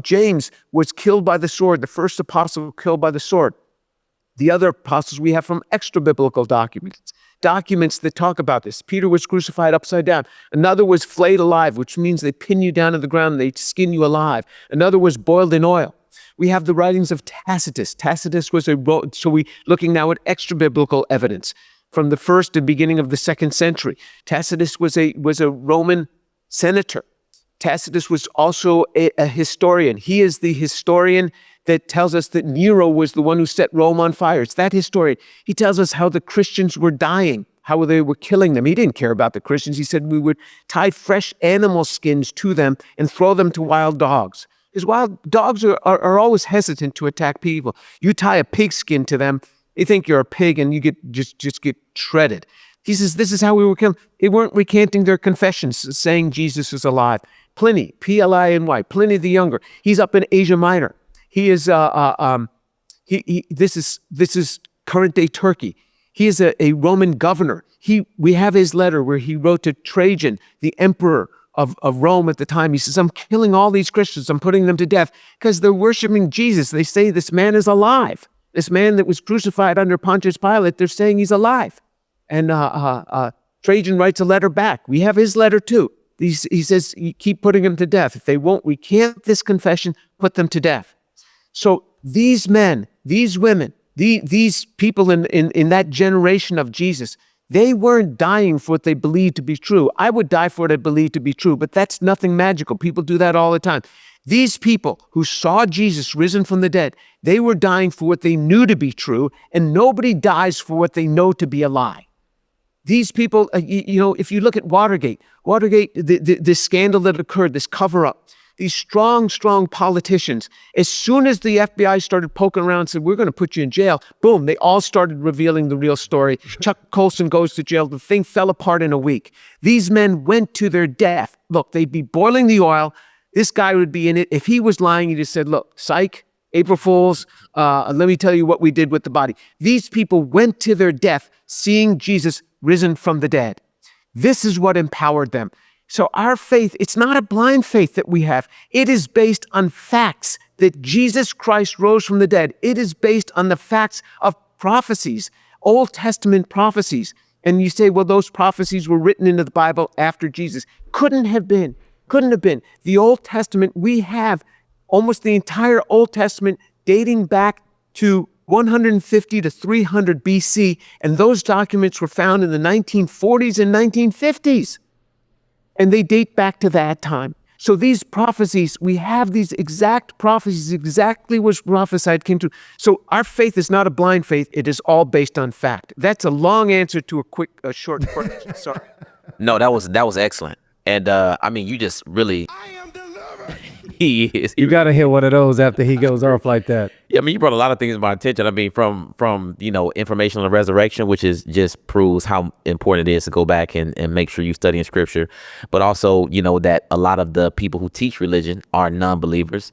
James was killed by the sword, the first apostle killed by the sword. The other apostles we have from extra biblical documents that talk about this. Peter was crucified upside down. Another was flayed alive, which means they pin you down to the ground and they skin you alive. Another was boiled in oil. We have the writings of Tacitus. Tacitus was looking now at extra biblical evidence from the first and beginning of the 2nd century. Tacitus was a Roman senator. Tacitus was also a historian. He is the historian that tells us that Nero was the one who set Rome on fire. It's that historian. He tells us how the Christians were dying, how they were killing them. He didn't care about the Christians. He said we would tie fresh animal skins to them and throw them to wild dogs. Because wild dogs are always hesitant to attack people. You tie a pig skin to them, they think you're a pig and you just get shredded. He says this is how we were killed. They weren't recanting their confessions, saying Jesus is alive. Pliny, P-L-I-N-Y, Pliny the Younger. He's up in Asia Minor. He is this is current day Turkey. He is a Roman governor. We have his letter where he wrote to Trajan, the emperor of Rome at the time. He says, I'm killing all these Christians. I'm putting them to death because they're worshiping Jesus. They say this man is alive. This man that was crucified under Pontius Pilate, they're saying he's alive. And Trajan writes a letter back. We have his letter too. He says, you keep putting them to death. If they won't recant this confession, put them to death. So these men, these women, these people in that generation of Jesus, they weren't dying for what they believed to be true. I would die for what I believe to be true, but that's nothing magical. People do that all the time. These people who saw Jesus risen from the dead, they were dying for what they knew to be true, and nobody dies for what they know to be a lie. These people, if you look at Watergate, this scandal that occurred, this cover-up, these strong politicians, as soon as the FBI started poking around and said, we're going to put you in jail, boom, they all started revealing the real story. Chuck Colson goes to jail. The thing fell apart in a week. These men went to their death. Look, they'd be boiling the oil. This guy would be in it. If he was lying, he just said, look, psych, April Fools, let me tell you what we did with the body. These people went to their death seeing Jesus risen from the dead. This is what empowered them. So our faith, it's not a blind faith that we have. It is based on facts that Jesus Christ rose from the dead. It is based on the facts of prophecies, Old Testament prophecies. And you say, well, those prophecies were written into the Bible after Jesus. Couldn't have been. The Old Testament, we have almost the entire Old Testament dating back to 150 to 300 BC, and those documents were found in the 1940s and 1950s. And they date back to that time. So these prophecies, we have these exact prophecies, exactly what's prophesied came true. So our faith is not a blind faith. It is all based on fact. That's a long answer to a short question. Sorry. No, that was excellent. And you just really he is. You got to hear one of those after he goes off like that. Yeah, you brought a lot of things to my attention. From information on the resurrection, which is just proves how important it is to go back and make sure you study in scripture, but also, that a lot of the people who teach religion are non-believers.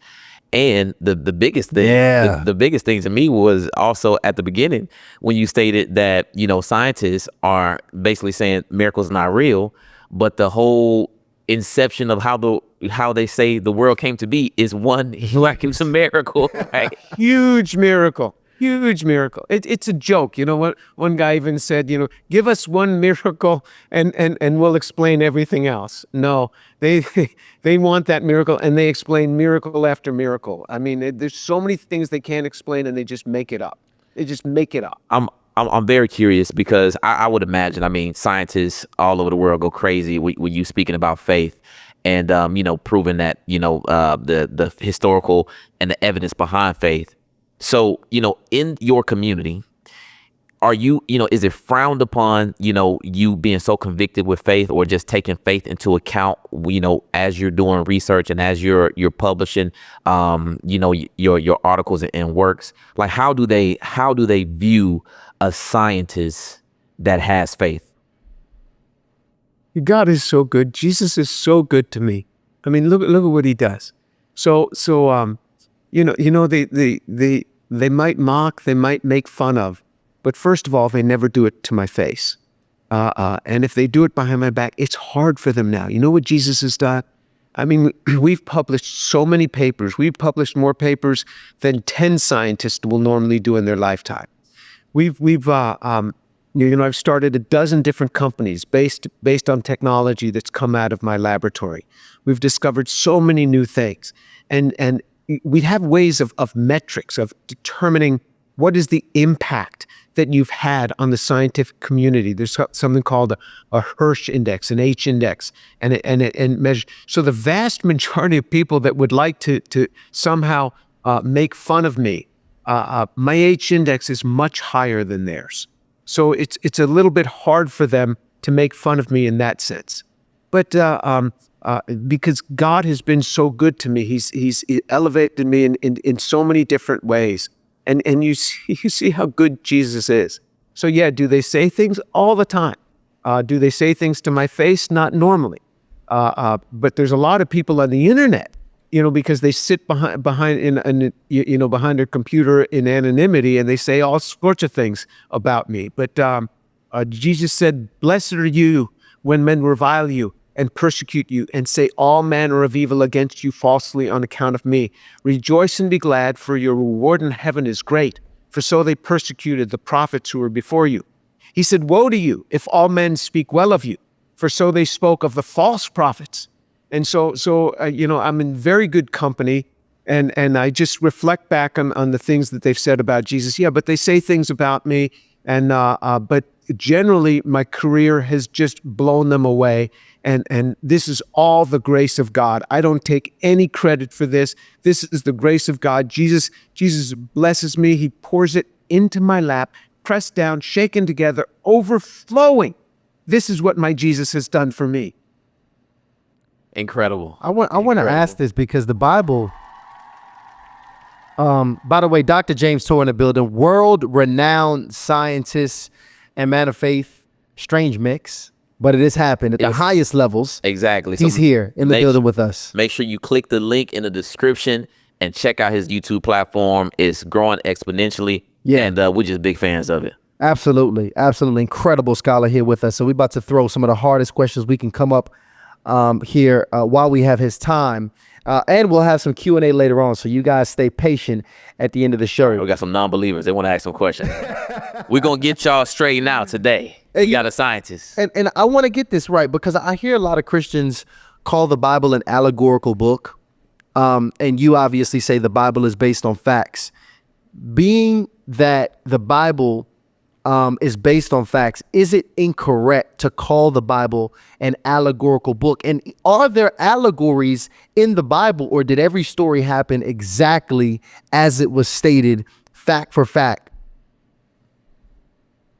And the biggest thing, the biggest thing to me was also at the beginning when you stated that, scientists are basically saying miracles are not real, but the whole inception of how they say the world came to be is one it's a miracle. Right? Huge miracle. It's a joke. You know what? One guy even said, give us one miracle and we'll explain everything else. No, they want that miracle, and they explain miracle after miracle. I mean, there's so many things they can't explain, and they just make it up. I'm very curious because I would imagine, scientists all over the world go crazy when you speaking about faith and, proving that, the historical and the evidence behind faith. So, in your community, are you, is it frowned upon, you being so convicted with faith, or just taking faith into account, as you're doing research and as you're publishing, your articles and works? Like, how do they view a scientist that has faith? God is so good. Jesus is so good to me. I mean, look at what he does. They might mock, they might make fun of, but first of all, they never do it to my face. And if they do it behind my back, it's hard for them now. You know what Jesus has done? I mean, we've published so many papers. We've published more papers than 10 scientists will normally do in their lifetime. I've started a dozen different companies based on technology that's come out of my laboratory. We've discovered so many new things, and we have ways of metrics of determining what is the impact that you've had on the scientific community. There's something called a Hirsch index, an H index, and measure. So the vast majority of people that would like to somehow make fun of me, my H index is much higher than theirs. So it's a little bit hard for them to make fun of me in that sense. But because God has been so good to me, He's elevated me in so many different ways. And you see how good Jesus is. So yeah, do they say things all the time? Do they say things to my face? Not normally. But there's a lot of people on the internet, because they sit behind behind their computer in anonymity, and they say all sorts of things about me. But Jesus said, "Blessed are you when men revile you and persecute you and say all manner of evil against you falsely on account of me. Rejoice and be glad, for your reward in heaven is great. For so they persecuted the prophets who were before you." He said, "Woe to you if all men speak well of you. for so they spoke of the false prophets. And so I'm in very good company, and I just reflect back on the things that they've said about Jesus. Yeah, but they say things about me, and but generally my career has just blown them away. And this is all the grace of God. I don't take any credit for this. This is the grace of God. Jesus blesses me. He pours it into my lap, pressed down, shaken together, overflowing. This is what my Jesus has done for me. Incredible. I want to ask this because the Bible. By the way, Dr. James Tour in the building, world-renowned scientist and man of faith. Strange mix, but it has happened at the highest levels. Exactly. He's here in the building with us. Make sure you click the link in the description and check out his YouTube platform. It's growing exponentially. Yeah. And we're just big fans of it. Absolutely. Incredible scholar here with us. So we're about to throw some of the hardest questions we can come up here while we have his time. And we'll have some Q&A later on. So you guys stay patient at the end of the show. We got some non-believers. They want to ask some questions. We're going to get y'all straightened out today. You got a scientist. And I want to get this right because I hear a lot of Christians call the Bible an allegorical book. And you obviously say the Bible is based on facts. Being that the Bible is based on facts, is it incorrect to call the Bible an allegorical book? And are there allegories in the Bible, or did every story happen exactly as it was stated, fact for fact?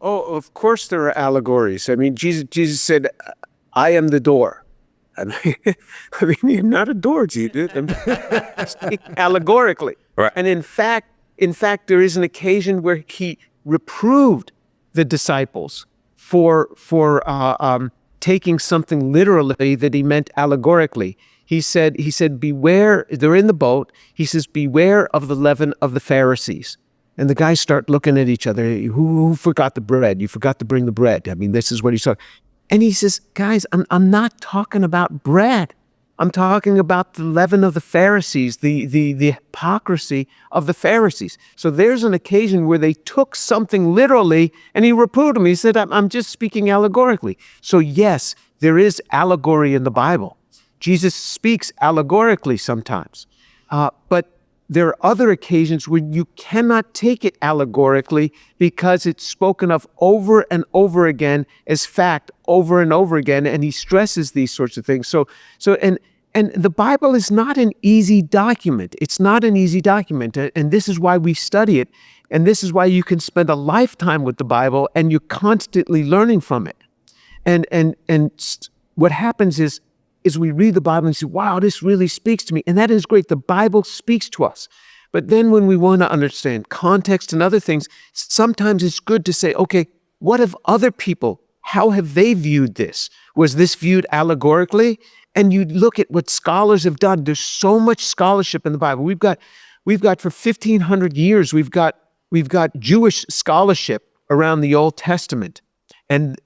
Oh, of course there are allegories. I mean, Jesus said, "I am the door." I mean, you're not a door, Jesus. I'm speaking allegorically. Right. And in fact, there is an occasion where he reproved the disciples for taking something literally that he meant allegorically. He said, beware, they're in the boat. He says, beware of the leaven of the Pharisees. And the guys start looking at each other. Who forgot the bread? You forgot to bring the bread. I mean, this is what he's talking. And he says, guys, I'm not talking about bread. I'm talking about the leaven of the Pharisees, the hypocrisy of the Pharisees. So there's an occasion where they took something literally, and he reproved them. He said, I'm just speaking allegorically. So yes, there is allegory in the Bible. Jesus speaks allegorically sometimes. But there are other occasions where you cannot take it allegorically because it's spoken of over and over again as fact over and over again, and he stresses these sorts of things. And the Bible is not an easy document. It's not an easy document, and this is why we study it, and this is why you can spend a lifetime with the Bible, and you're constantly learning from it. And what happens is we read the Bible and say, wow, this really speaks to me. And that is great. The Bible speaks to us. But then when we want to understand context and other things, sometimes it's good to say, okay, what have other people, how have they viewed this? Was this viewed allegorically? And you look at what scholars have done. There's so much scholarship in the Bible. We've got for 1,500 years, we've got Jewish scholarship around the Old Testament. And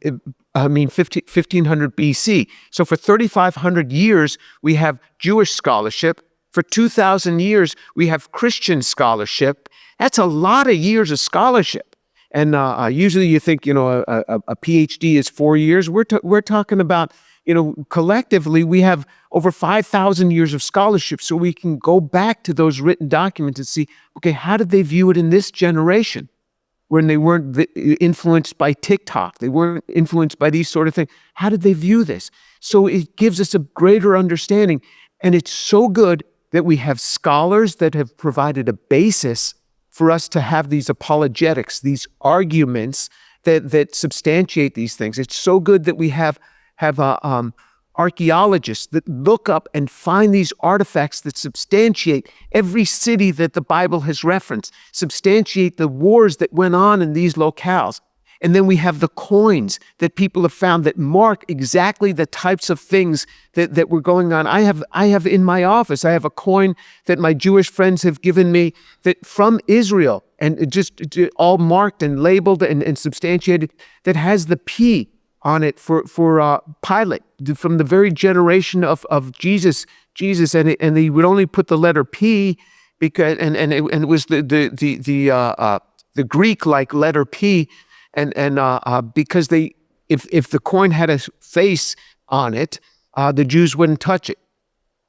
1500 BC. So for 3,500 years, we have Jewish scholarship. For 2,000 years, we have Christian scholarship. That's a lot of years of scholarship. And usually you think, a PhD is 4 years. We're talking about, collectively, we have over 5,000 years of scholarship. So we can go back to those written documents and see, okay, how did they view it in this generation? When they weren't influenced by TikTok, they weren't influenced by these sort of things. How did they view this? So it gives us a greater understanding. And it's so good that we have scholars that have provided a basis for us to have these apologetics, these arguments that substantiate these things. It's so good that we have archaeologists that look up and find these artifacts that substantiate every city that the Bible has referenced, substantiate the wars that went on in these locales. And then we have the coins that people have found that mark exactly the types of things that were going on. I have in my office, I have a coin that my Jewish friends have given me that from Israel, and it just all marked and labeled and substantiated, that has the P on it for Pilate, from the very generation of Jesus, and he would only put the letter P because and it was the Greek like letter P, and because if the coin had a face on it, the Jews wouldn't touch it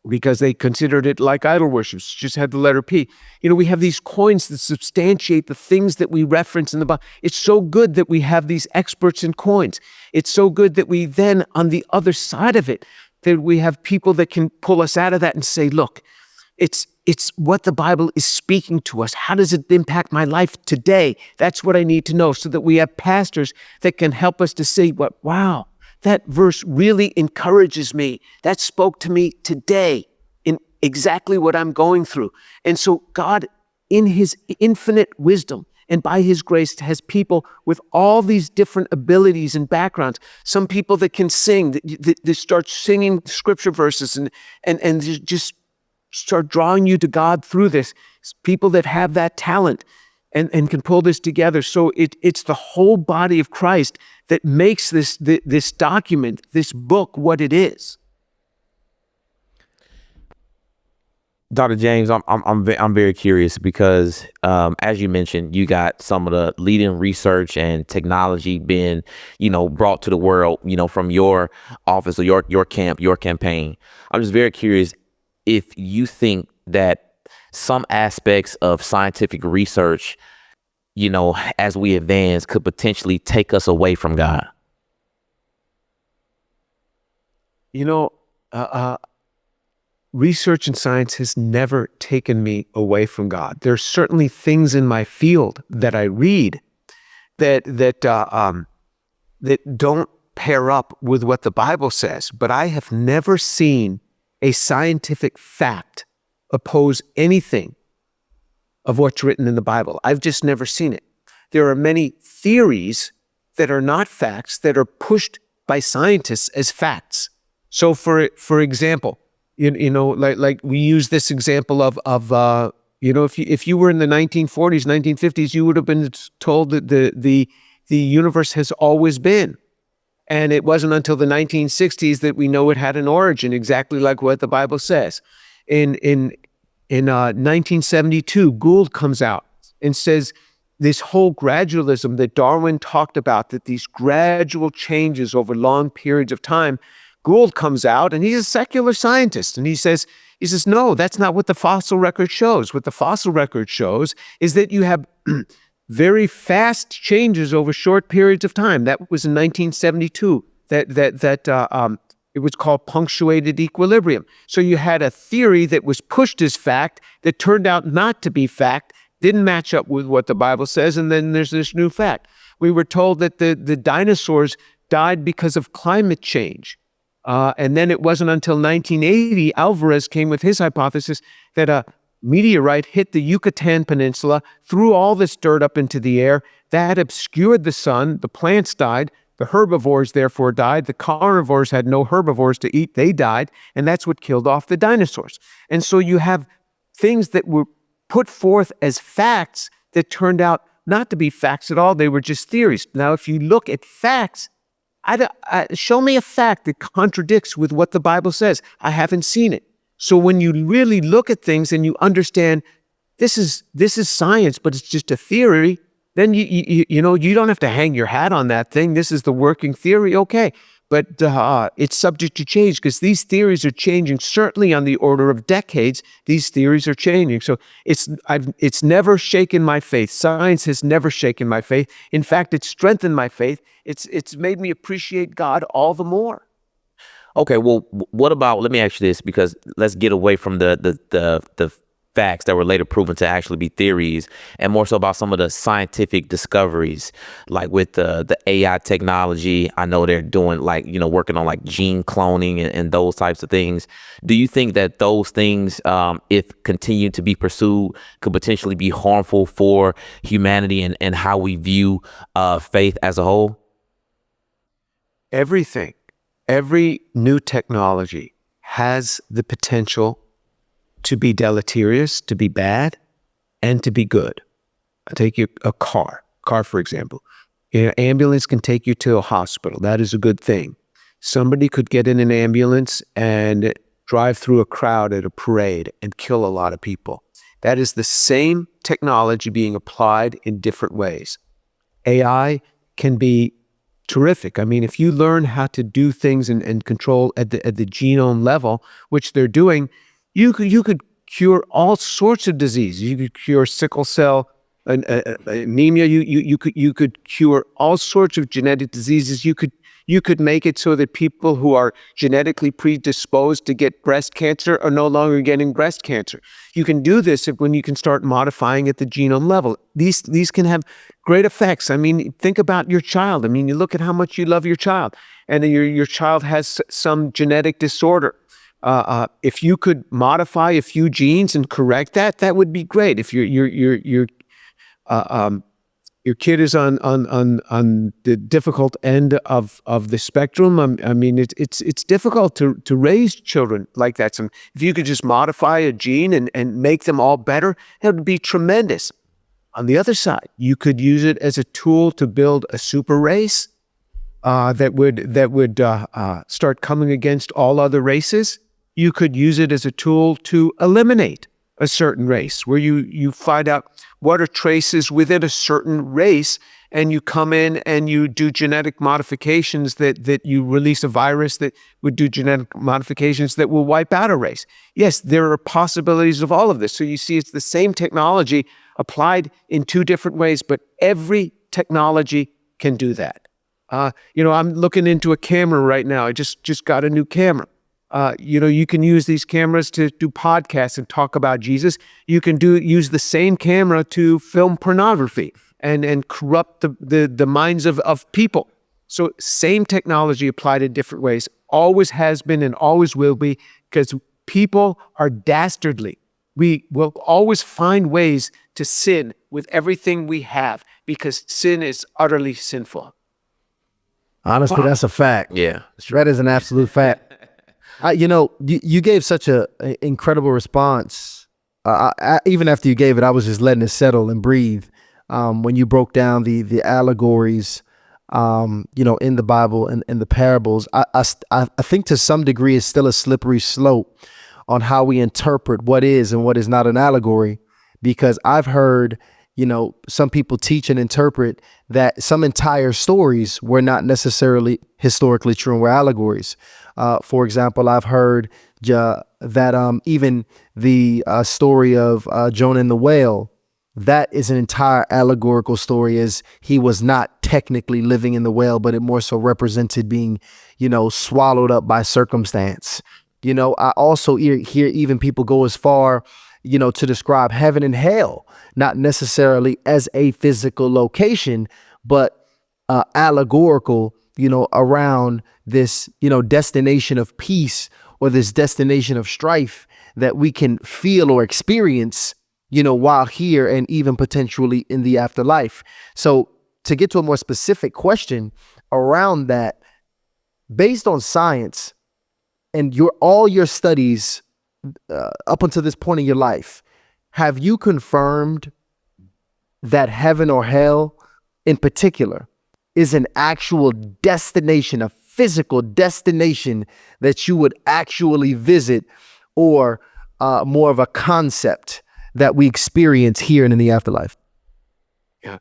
because they considered it like idol worship. It just had the letter P. We have these coins that substantiate the things that we reference in the Bible. It's so good that we have these experts in coins. It's so good that we then, on the other side of it, that we have people that can pull us out of that and say, look, it's what the Bible is speaking to us. How does it impact my life today? That's what I need to know, so that we have pastors that can help us to say, wow, that verse really encourages me. That spoke to me today in exactly what I'm going through. And so God, in his infinite wisdom and by his grace, has people with all these different abilities and backgrounds. Some people that can sing, that start singing scripture verses and just start drawing you to God through this. People that have that talent and can pull this together. So it's the whole body of Christ that makes this document, this book, what it is. Dr. James, I'm very curious because as you mentioned, you got some of the leading research and technology being, brought to the world, from your office or your camp, your campaign. I'm just very curious if you think that some aspects of scientific research, as we advance, could potentially take us away from God. Research and science has never taken me away from God. There's certainly things in my field that I read that don't pair up with what the Bible says, but I have never seen a scientific fact oppose anything of what's written in the Bible. I've just never seen it. There are many theories that are not facts that are pushed by scientists as facts. So for example, like we use this example of if you were in the 1940s, 1950s, you would have been told that the universe has always been. And it wasn't until the 1960s that we know it had an origin, exactly like what the Bible says. In 1972, Gould comes out and says this whole gradualism that Darwin talked about, that these gradual changes over long periods of time, Gould comes out, and he's a secular scientist, and he says, no, that's not what the fossil record shows. What the fossil record shows is that you have very fast changes over short periods of time. That was in 1972. It was called punctuated equilibrium. So you had a theory that was pushed as fact that turned out not to be fact, didn't match up with what the Bible says, and then there's this new fact. We were told that the dinosaurs died because of climate change. And then it wasn't until 1980, Alvarez came with his hypothesis that a meteorite hit the Yucatan Peninsula, threw all this dirt up into the air. That obscured the sun. The plants died. The herbivores therefore died. The carnivores had no herbivores to eat. They died. And that's what killed off the dinosaurs. And so you have things that were put forth as facts that turned out not to be facts at all. They were just theories. Now, if you look at facts, show me a fact that contradicts with what the Bible says. I haven't seen it. So when you really look at things and you understand this is science, but it's just a theory, then you don't have to hang your hat on that thing. This is the working theory, okay? But it's subject to change because these theories are changing. Certainly on the order of decades, these theories are changing. So it's never shaken my faith. Science has never shaken my faith. In fact, it's strengthened my faith. It's made me appreciate God all the more. Okay, well, what about, let me ask you this, because let's get away from the facts that were later proven to actually be theories, and more so about some of the scientific discoveries, like with the AI technology. I know they're doing working on gene cloning and those types of things. Do you think that those things, if continued to be pursued, could potentially be harmful for humanity and how we view faith as a whole? Every new technology has the potential to be deleterious, to be bad, and to be good. I'll take you a car, for example. An ambulance can take you to a hospital. That is a good thing. Somebody could get in an ambulance and drive through a crowd at a parade and kill a lot of people. That is the same technology being applied in different ways. AI can be terrific. I mean, if you learn how to do things and control at the genome level, which they're doing, you could cure all sorts of diseases. You could cure sickle cell anemia. You could cure all sorts of genetic diseases. You could make it so that people who are genetically predisposed to get breast cancer are no longer getting breast cancer. You can do this when you can start modifying at the genome level. These can have great effects. I mean, think about your child. I mean, you look at how much you love your child, and your child has some genetic disorder. If you could modify a few genes and correct that, that would be great. If your kid is on the difficult end of the spectrum, I mean, it's difficult to raise children like that. So if you could just modify a gene and make them all better, that would be tremendous. On the other side, you could use it as a tool to build a super race that would start coming against all other races. You could use it as a tool to eliminate a certain race, where you find out what are traces within a certain race, and you come in and you do genetic modifications that you release a virus that would do genetic modifications that will wipe out a race. Yes, there are possibilities of all of this. So you see, it's the same technology applied in two different ways, but every technology can do that. I'm looking into a camera right now. I just got a new camera. You can use these cameras to do podcasts and talk about Jesus. You can use the same camera to film pornography and corrupt the minds of people. So same technology applied in different ways, always has been and always will be, because people are dastardly. We will always find ways to sin with everything we have, because sin is utterly sinful. Honestly, that's a fact. Yeah. That is an absolute fact. You gave such a incredible response. Even after you gave it, I was just letting it settle and breathe. When you broke down the allegories, in the Bible and the parables, I think to some degree it's still a slippery slope on how we interpret what is and what is not an allegory, because I've heard, some people teach and interpret that some entire stories were not necessarily historically true and were allegories. For example, I've heard that even the story of Jonah and the whale, that is an entire allegorical story, as he was not technically living in the whale, but it more so represented being, swallowed up by circumstance. I also hear even people go as far, to describe heaven and hell, not necessarily as a physical location, but allegorical, around this, destination of peace, or this destination of strife that we can feel or experience, while here, and even potentially in the afterlife. So to get to a more specific question around that, based on science and all your studies up until this point in your life, have you confirmed that heaven or hell in particular is an actual destination, a physical destination that you would actually visit, or more of a concept that we experience here and in the afterlife? Yeah.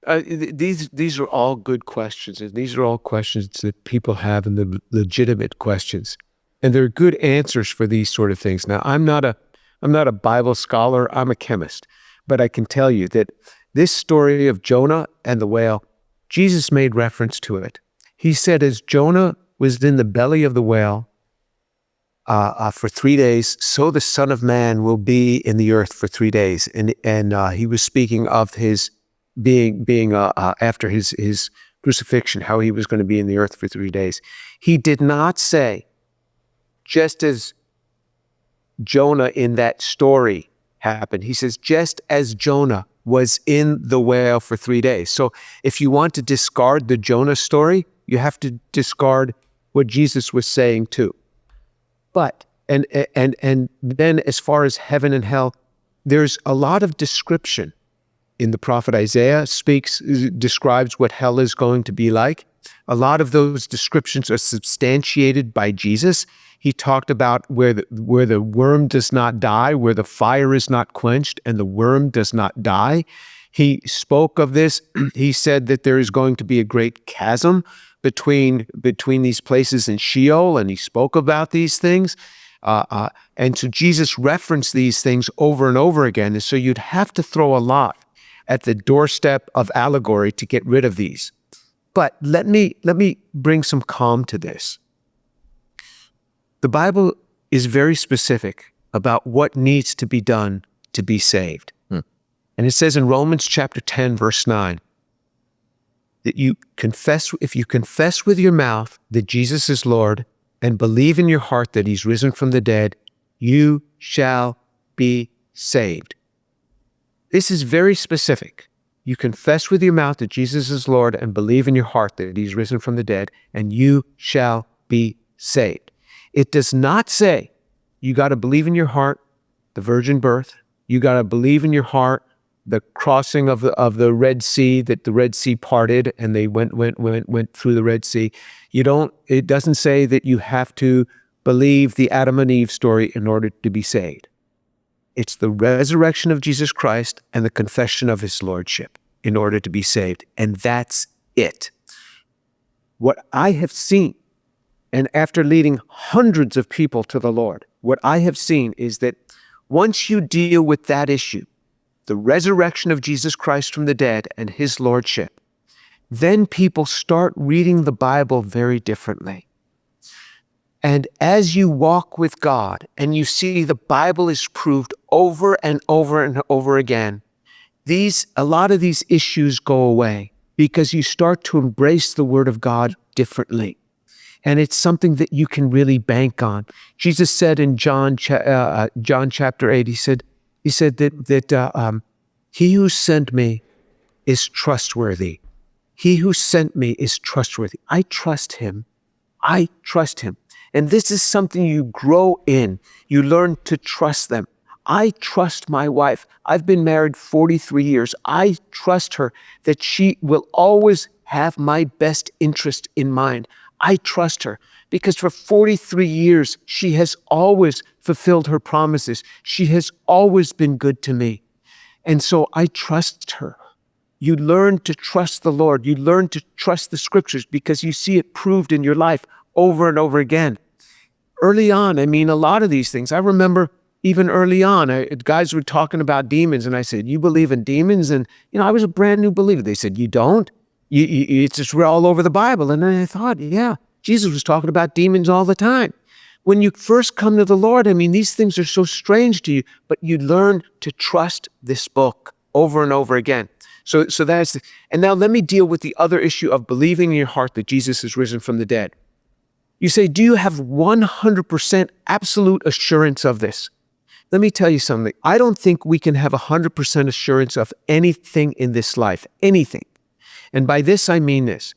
These are all good questions, and these are all questions that people have, and the legitimate questions. And there are good answers for these sort of things. Now, I'm not a Bible scholar, I'm a chemist, but I can tell you that this story of Jonah and the whale, Jesus made reference to it. He said, as Jonah was in the belly of the whale for 3 days, so the Son of Man will be in the earth for 3 days. And he was speaking of his being after his crucifixion, how he was going to be in the earth for 3 days. He did not say, just as Jonah in that story happened. He says, just as Jonah was in the whale for 3 days. So if you want to discard the Jonah story, you have to discard what Jesus was saying too. But, and then as far as heaven and hell, there's a lot of description in the prophet Isaiah describes what hell is going to be like. A lot of those descriptions are substantiated by Jesus. He talked about where the worm does not die, where the fire is not quenched, and the worm does not die. He spoke of this. He said that there is going to be a great chasm between these places in Sheol, and he spoke about these things. And so Jesus referenced these things over and over again. And so you'd have to throw a lot at the doorstep of allegory to get rid of these. But let me bring some calm to this. The Bible is very specific about what needs to be done to be saved. And it says in Romans chapter 10, verse 9, that if you confess with your mouth that Jesus is Lord and believe in your heart that he's risen from the dead, you shall be saved. This is very specific. You confess with your mouth that Jesus is Lord and believe in your heart that he's risen from the dead, and you shall be saved. It does not say you got to believe in your heart the virgin birth. You got to believe in your heart the crossing of the Red Sea, that the Red Sea parted and they went through the Red Sea. It doesn't say that you have to believe the Adam and Eve story in order to be saved. It's the resurrection of Jesus Christ and the confession of his lordship in order to be saved. And that's it. What I have seen, and after leading hundreds of people to the Lord, what I have seen is that once you deal with that issue, the resurrection of Jesus Christ from the dead and his lordship, then people start reading the Bible very differently. And as you walk with God and you see the Bible is proved over and over and over again, a lot of these issues go away because you start to embrace the Word of God differently. And it's something that you can really bank on. Jesus said in John chapter 8, he said that he who sent me is trustworthy. He who sent me is trustworthy. I trust him. I trust him. And this is something you grow in. You learn to trust them. I trust my wife. I've been married 43 years. I trust her that she will always have my best interest in mind. I trust her because for 43 years, she has always fulfilled her promises. She has always been good to me. And so I trust her. You learn to trust the Lord. You learn to trust the scriptures because you see it proved in your life over and over again. Early on, a lot of these things, I remember even early on, guys were talking about demons, and I said, you believe in demons? And, I was a brand new believer. They said, you don't? It's just all over the Bible. And then I thought, yeah, Jesus was talking about demons all the time. When you first come to the Lord, these things are so strange to you, but you learn to trust this book over and over again. So that's, and now let me deal with the other issue of believing in your heart that Jesus is risen from the dead. You say, do you have 100% absolute assurance of this? Let me tell you something. I don't think we can have 100% assurance of anything in this life, anything. And by this, I mean this.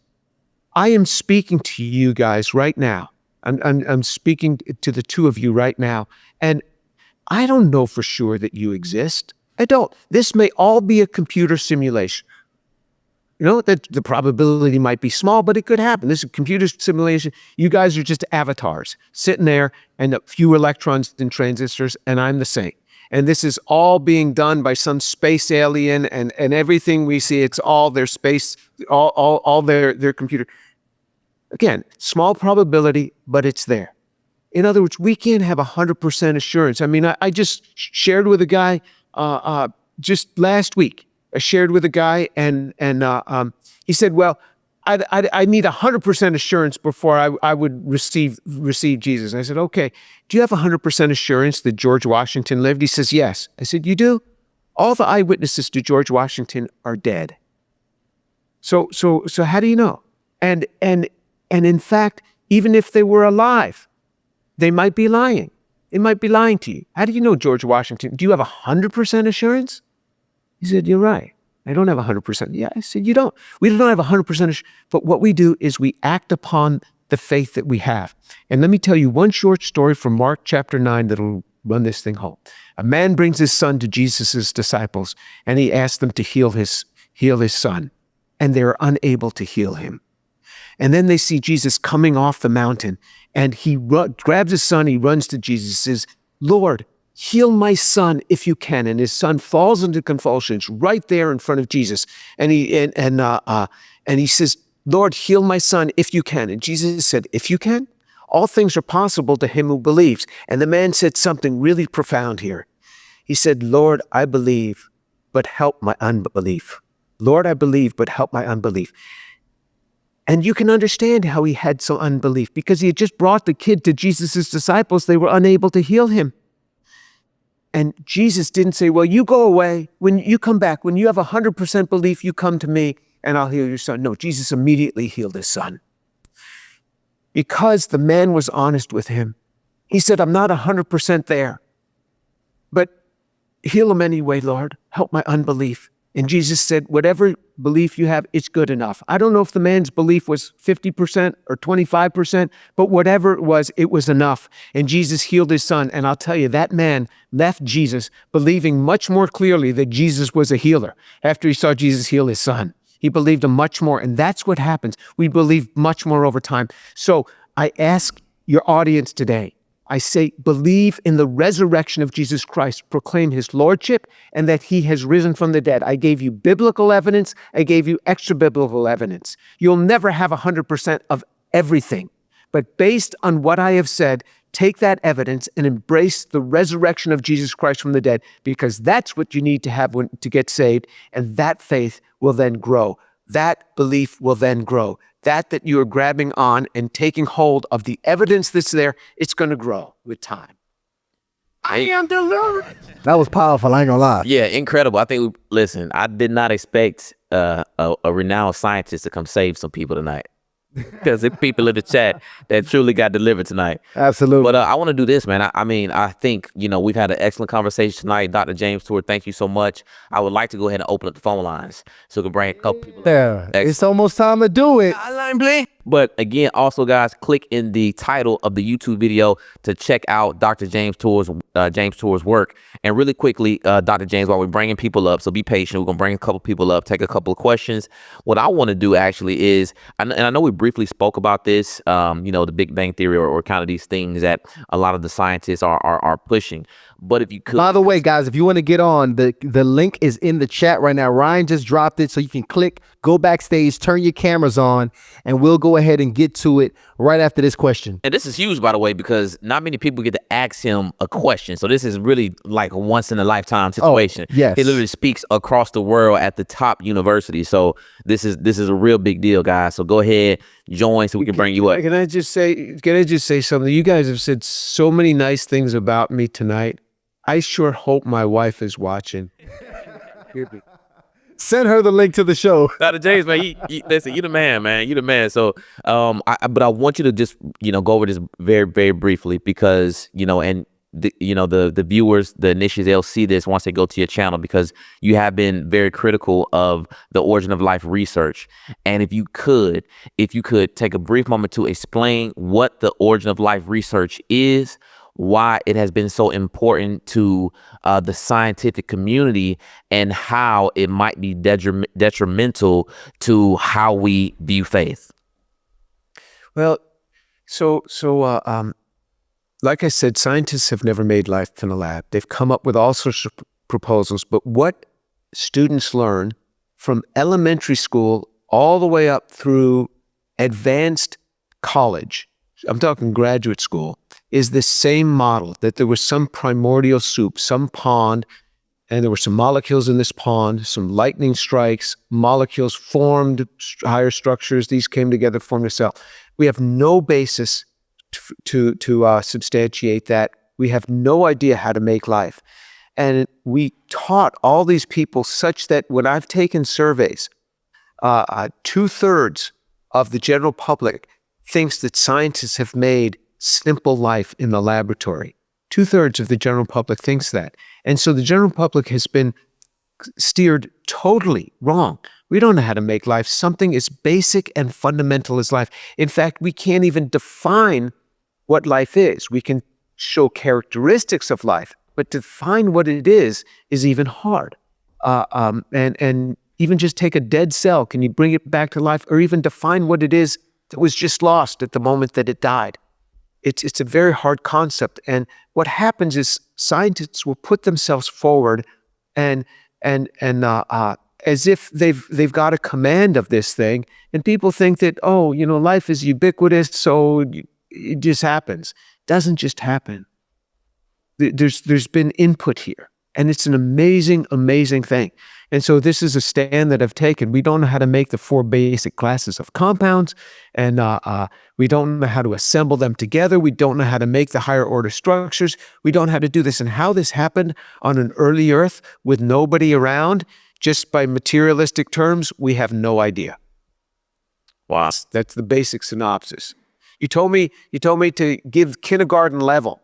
I am speaking to you guys right now. I'm speaking to the two of you right now. And I don't know for sure that you exist. I don't. This may all be a computer simulation. That the probability might be small, but it could happen. This is a computer simulation. You guys are just avatars sitting there and a few electrons and transistors, and I'm the same. And this is all being done by some space alien, and everything we see, it's all their space, all their computer. Again, small probability, but it's there. In other words, we can't have 100% assurance. I just shared with a guy just last week. I shared with a guy, and he said, well, I need 100% assurance before I would receive Jesus. And I said, okay, do you have 100% assurance that George Washington lived? He says, yes. I said, you do? All the eyewitnesses to George Washington are dead. So how do you know? And in fact, even if they were alive, they might be lying. They might be lying to you. How do you know George Washington? Do you have 100% assurance? He said, you're right. I don't have 100%. Yeah, I said, you don't. We don't have 100%. But what we do is we act upon the faith that we have. And let me tell you one short story from Mark chapter 9 that'll run this thing home. A man brings his son to Jesus' disciples, and he asks them to heal his son. And they're unable to heal him. And then they see Jesus coming off the mountain, and he grabs his son, he runs to Jesus, says, Lord, heal my son if you can. And his son falls into convulsions right there in front of Jesus. And he says, Lord, heal my son if you can. And Jesus said, if you can, all things are possible to him who believes. And the man said something really profound here. He said, Lord, I believe, but help my unbelief. Lord, I believe, but help my unbelief. And you can understand how he had some unbelief, because he had just brought the kid to Jesus' disciples. They were unable to heal him. And Jesus didn't say, well, you go away. When you come back, when you have 100% belief, you come to me and I'll heal your son. No, Jesus immediately healed his son. Because the man was honest with him. He said, I'm not 100% there, but heal him anyway, Lord. Help my unbelief. And Jesus said, whatever belief you have, it's good enough. I don't know if the man's belief was 50% or 25%, but whatever it was enough. And Jesus healed his son. And I'll tell you, that man left Jesus believing much more clearly that Jesus was a healer after he saw Jesus heal his son. He believed him much more. And that's what happens. We believe much more over time. So I ask your audience today, I say, believe in the resurrection of Jesus Christ, proclaim his lordship, and that he has risen from the dead. I gave you biblical evidence. I gave you extra biblical evidence. You'll never have 100% of everything. But based on what I have said, take that evidence and embrace the resurrection of Jesus Christ from the dead, because that's what you need to have to get saved. And that faith will then grow. That belief will then grow. That you are grabbing on and taking hold of the evidence that's there, it's going to grow with time. I am delivered. That was powerful. I ain't gonna lie. Yeah, incredible. I think, listen, I did not expect a renowned scientist to come save some people tonight. Because it's people in the chat that truly got delivered tonight. Absolutely. But I want to do this, man. I mean, I think, we've had an excellent conversation tonight. Dr. James Tour, thank you so much. I would like to go ahead and open up the phone lines so we can bring a couple people. There. It's almost time to do it. But again, also, guys, click in the title of the YouTube video to check out Dr. James Tour's work. And really quickly, Dr. James, while we're bringing people up, so be patient. We're going to bring a couple people up, take a couple of questions. What I want to do actually is, and I know we briefly spoke about this, the Big Bang Theory or kind of these things that a lot of the scientists are pushing. But if you could, by the way, guys, if you want to get on, the link is in the chat right now. Ryan just dropped it, so you can click, go backstage, turn your cameras on, and we'll go ahead and get to it right after this question. And this is huge, by the way, because not many people get to ask him a question. So this is really like a once in a lifetime situation. Oh, yes. He literally speaks across the world at the top university. So this is a real big deal, guys. So go ahead, join so we can bring you up. Can I just say something? You guys have said so many nice things about me tonight. I sure hope my wife is watching. Send her the link to the show. Dr. James, man, listen, you the man, man. You the man. So, but I want you to just, go over this very, very briefly because, and the viewers, the initiates, they'll see this once they go to your channel because you have been very critical of the origin of life research. And if you could take a brief moment to explain what the origin of life research is, why it has been so important to the scientific community, and how it might be detrimental to how we view faith. Well, so like I said, scientists have never made life in a lab. They've come up with all sorts of proposals, but what students learn from elementary school all the way up through advanced college, I'm talking graduate school, is the same model, that there was some primordial soup, some pond, and there were some molecules in this pond, some lightning strikes, molecules formed higher structures, these came together, formed a cell. We have no basis to substantiate that. We have no idea how to make life. And we taught all these people such that when I've taken surveys, 2/3 of the general public thinks that scientists have made simple life in the laboratory. 2/3 of the general public thinks that. And so the general public has been steered totally wrong. We don't know how to make life something as basic and fundamental as life. In fact, we can't even define what life is. We can show characteristics of life, but to define what it is even hard. And even just take a dead cell, can you bring it back to life, or even define what it is that was just lost at the moment that it died? it's a very hard concept. And what happens is scientists will put themselves forward and as if they've got a command of this thing, and people think that, oh, life is ubiquitous, so it just happens. Doesn't just happen. There's been input here, and it's an amazing, amazing thing. And so this is a stand that I've taken. We don't know how to make the 4 basic classes of compounds, and we don't know how to assemble them together. We don't know how to make the higher order structures. We don't know how to do this. And how this happened on an early Earth with nobody around, just by materialistic terms, we have no idea. Wow. That's the basic synopsis. You told me to give kindergarten level.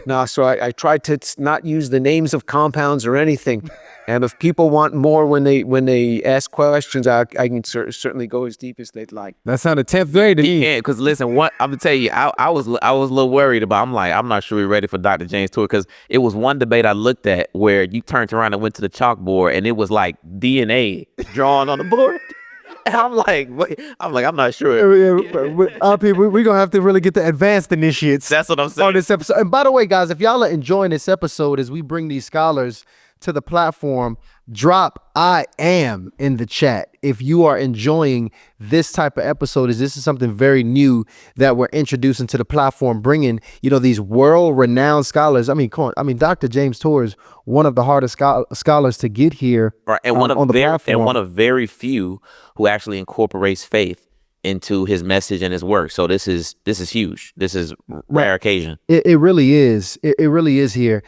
No, so I tried to not use the names of compounds or anything. And if people want more when they ask questions, I can certainly go as deep as they'd like. That sounded 10th grade to me. Yeah, because listen, what I'm gonna tell you, I was a little worried about. I'm not sure we're ready for Dr. James' tour, because it was one debate I looked at where you turned around and went to the chalkboard and it was like DNA drawn on the board. And I'm like, wait, I'm not sure. We're gonna have to really get the advanced initiates That's what I'm saying. on this episode. And by the way, guys, if y'all are enjoying this episode as we bring these scholars to the platform, drop "I am" in the chat if you are enjoying this type of episode, as this is something very new that we're introducing to the platform, bringing these world-renowned scholars. I mean, come on. I mean, Dr. James Tour is one of the hardest scholars to get here, Right, and on the platform. and one of very few who actually incorporates faith into his message and his work. So this is huge. This is rare occasion. It really is. It really is here.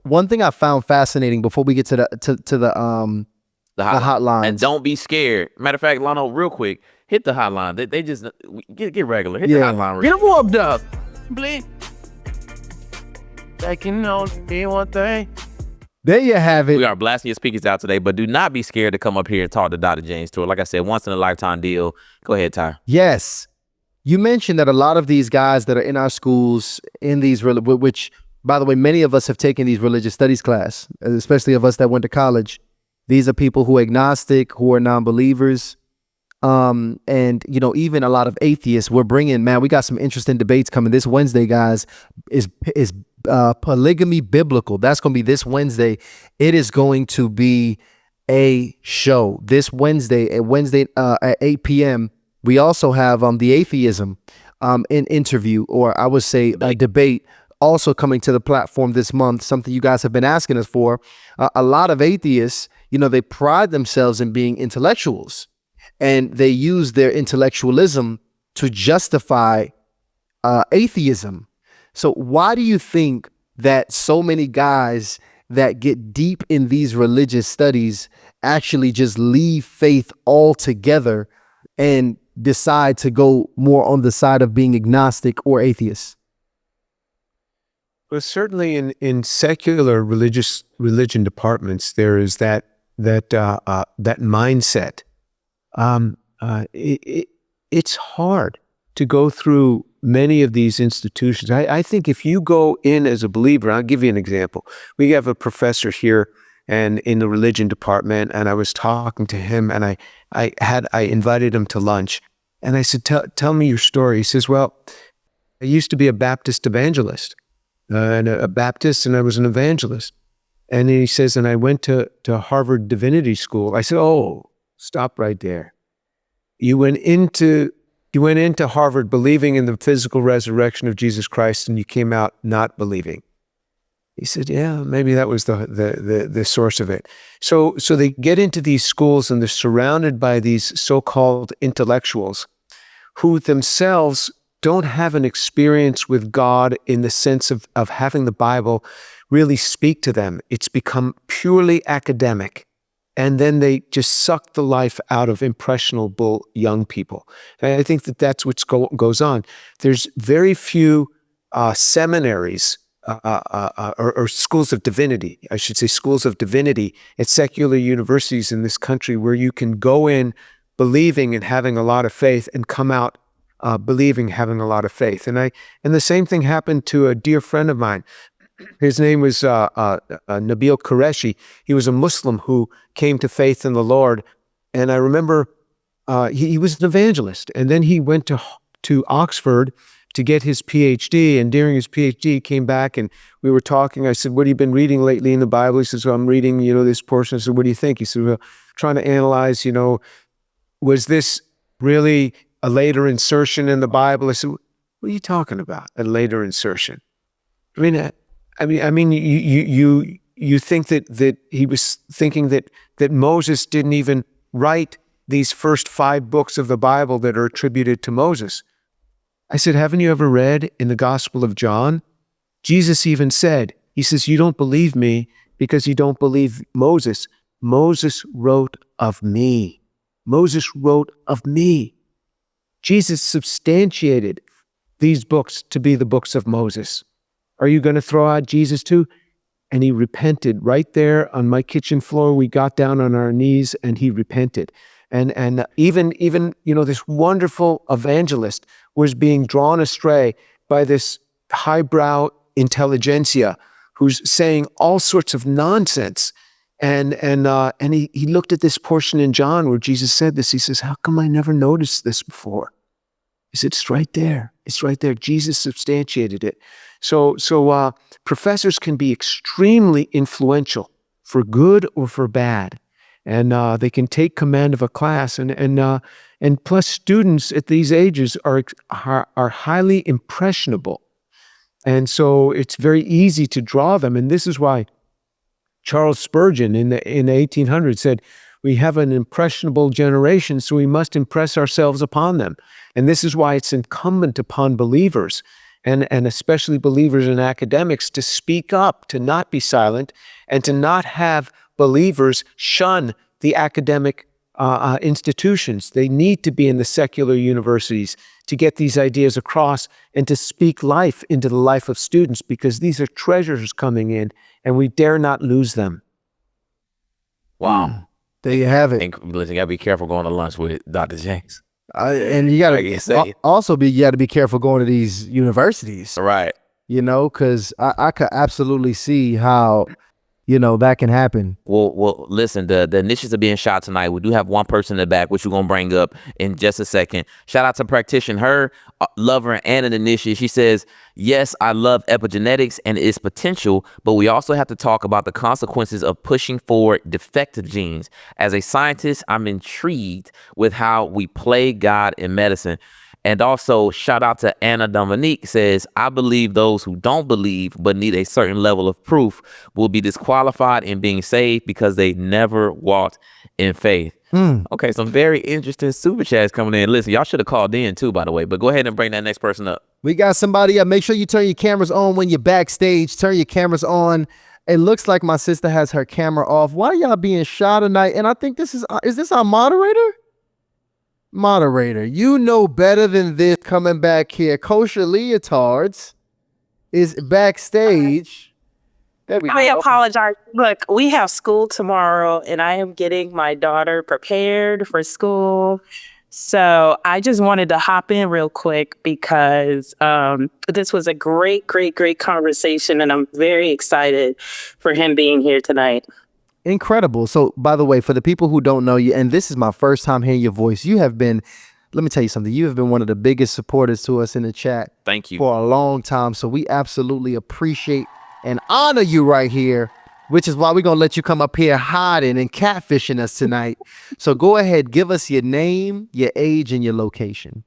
One thing I found fascinating before we get to the hotline. And don't be scared. Matter of fact, Lano, real quick, hit the hotline. They just get regular. Hit the hotline. Get them warmed up. Bleep. That can only be one thing. There you have it. We are blasting your speakers out today, but do not be scared to come up here and talk to Dr. James Tour. Like I said, once in a lifetime deal. Go ahead, Ty. Yes. You mentioned that a lot of these guys that are in our schools, in these, which, by the way, many of us have taken these religious studies class, especially of us that went to college. These are people who are agnostic, who are non-believers, and even a lot of atheists. We're bringing, man, we got some interesting debates coming this Wednesday, guys. Is polygamy biblical? That's going to be this Wednesday. It is going to be a show this Wednesday at 8 p.m. We also have the atheism interview, or I would say a debate, also coming to the platform this month, something you guys have been asking us for. A lot of atheists, they pride themselves in being intellectuals, and they use their intellectualism to justify atheism. So why do you think that so many guys that get deep in these religious studies actually just leave faith altogether and decide to go more on the side of being agnostic or atheist? Well, certainly in secular religion departments, there is that mindset. It's hard to go through many of these institutions. I think if you go in as a believer, I'll give you an example. We have a professor here and in the religion department, and I was talking to him, and I invited him to lunch, and I said, tell me your story. He says, well, I used to be a Baptist evangelist. And a Baptist, and I was an evangelist. And he says, and I went to Harvard Divinity School. I said, oh, stop right there. You went into Harvard believing in the physical resurrection of Jesus Christ, and you came out not believing. He said, yeah, maybe that was the source of it. So they get into these schools, and they're surrounded by these so-called intellectuals who themselves don't have an experience with God in the sense of having the Bible really speak to them. It's become purely academic. And then they just suck the life out of impressionable young people. And I think that's what goes on. There's very few seminaries or schools of divinity, I should say schools of divinity at secular universities in this country where you can go in believing and having a lot of faith and come out believing, having a lot of faith. And the same thing happened to a dear friend of mine. His name was Nabil Qureshi. He was a Muslim who came to faith in the Lord. And I remember he was an evangelist. And then he went to Oxford to get his PhD. And during his PhD, he came back and we were talking. I said, what have you been reading lately in the Bible? He says, well, I'm reading, this portion. I said, what do you think? He said, well, trying to analyze, was this really a later insertion in the Bible? I said, what are you talking about? A later insertion? You think that he was thinking that Moses didn't even write these first 5 books of the Bible that are attributed to Moses. I said, haven't you ever read in the Gospel of John? Jesus even said, he says, you don't believe me because you don't believe Moses. Moses wrote of me. Moses wrote of me. Jesus substantiated these books to be the books of Moses. Are you going to throw out Jesus too? And he repented right there on my kitchen floor. We got down on our knees and he repented. And even this wonderful evangelist was being drawn astray by this highbrow intelligentsia who's saying all sorts of nonsense. And he looked at this portion in John where Jesus said this. He says, how come I never noticed this before? He said, it's right there. It's right there. Jesus substantiated it. So professors can be extremely influential for good or for bad. And they can take command of a class. And plus students at these ages are highly impressionable. And so it's very easy to draw them. And this is why Charles Spurgeon in the 1800s said, we have an impressionable generation, so we must impress ourselves upon them. And this is why it's incumbent upon believers, and especially believers in academics, to speak up, to not be silent, and to not have believers shun the academic institutions. They need to be in the secular universities to get these ideas across and to speak life into the life of students, because these are treasures coming in, and we dare not lose them. Wow. There you have it. And listen, you gotta be careful going to lunch with Dr. James. And you Like you say. you got to be careful going to these universities, Right. because I could absolutely see how, that can happen. Well, listen, the initials are being shot tonight. We do have one person in the back, which we're going to bring up in just a second. Shout out to Practitioner, her lover and an initiate. She says, yes, I love epigenetics and its potential, but we also have to talk about the consequences of pushing forward defective genes. As a scientist, I'm intrigued with how we play God in medicine. And also, shout out to Anna Dominique, says, I believe those who don't believe but need a certain level of proof will be disqualified in being saved because they never walked in faith. Okay, some very interesting super chats coming in. Listen, y'all should have called in too, by the way, but go ahead and bring that next person up. We got somebody up. Make sure you turn your cameras on when you're backstage. Turn your cameras on. It looks like my sister has her camera off. Why y'all being shy tonight? And I think is this our moderator? Moderator, you know better than this coming back here. Kosher Leotards is backstage. There we I go. apologize. Look, we have school tomorrow, and I am getting my daughter prepared for school. So I just wanted to hop in real quick because this was a great, great, great conversation, and I'm very excited for him being here tonight. Incredible. So, by the way, for the people who don't know you, and this is my first time hearing your voice, you have been, let me tell you something, you have been one of the biggest supporters to us in the chat. Thank you. For a long time. So we absolutely appreciate and honor you right here, which is why we're going to let you come up here hiding and catfishing us tonight. So go ahead, give us your name, your age, and your location.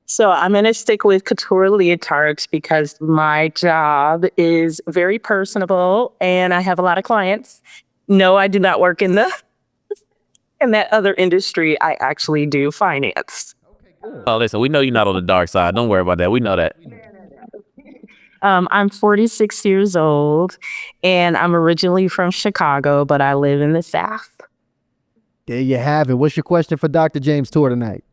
So I'm going to stick with couture leotards because my job is very personable and I have a lot of clients. No, I do not work in that other industry. I actually do finance. Oh, listen, we know you're not on the dark side. Don't worry about that. We know that. I'm 46 years old and I'm originally from Chicago, but I live in the South. There you have it. What's your question for Dr. James Tour tonight?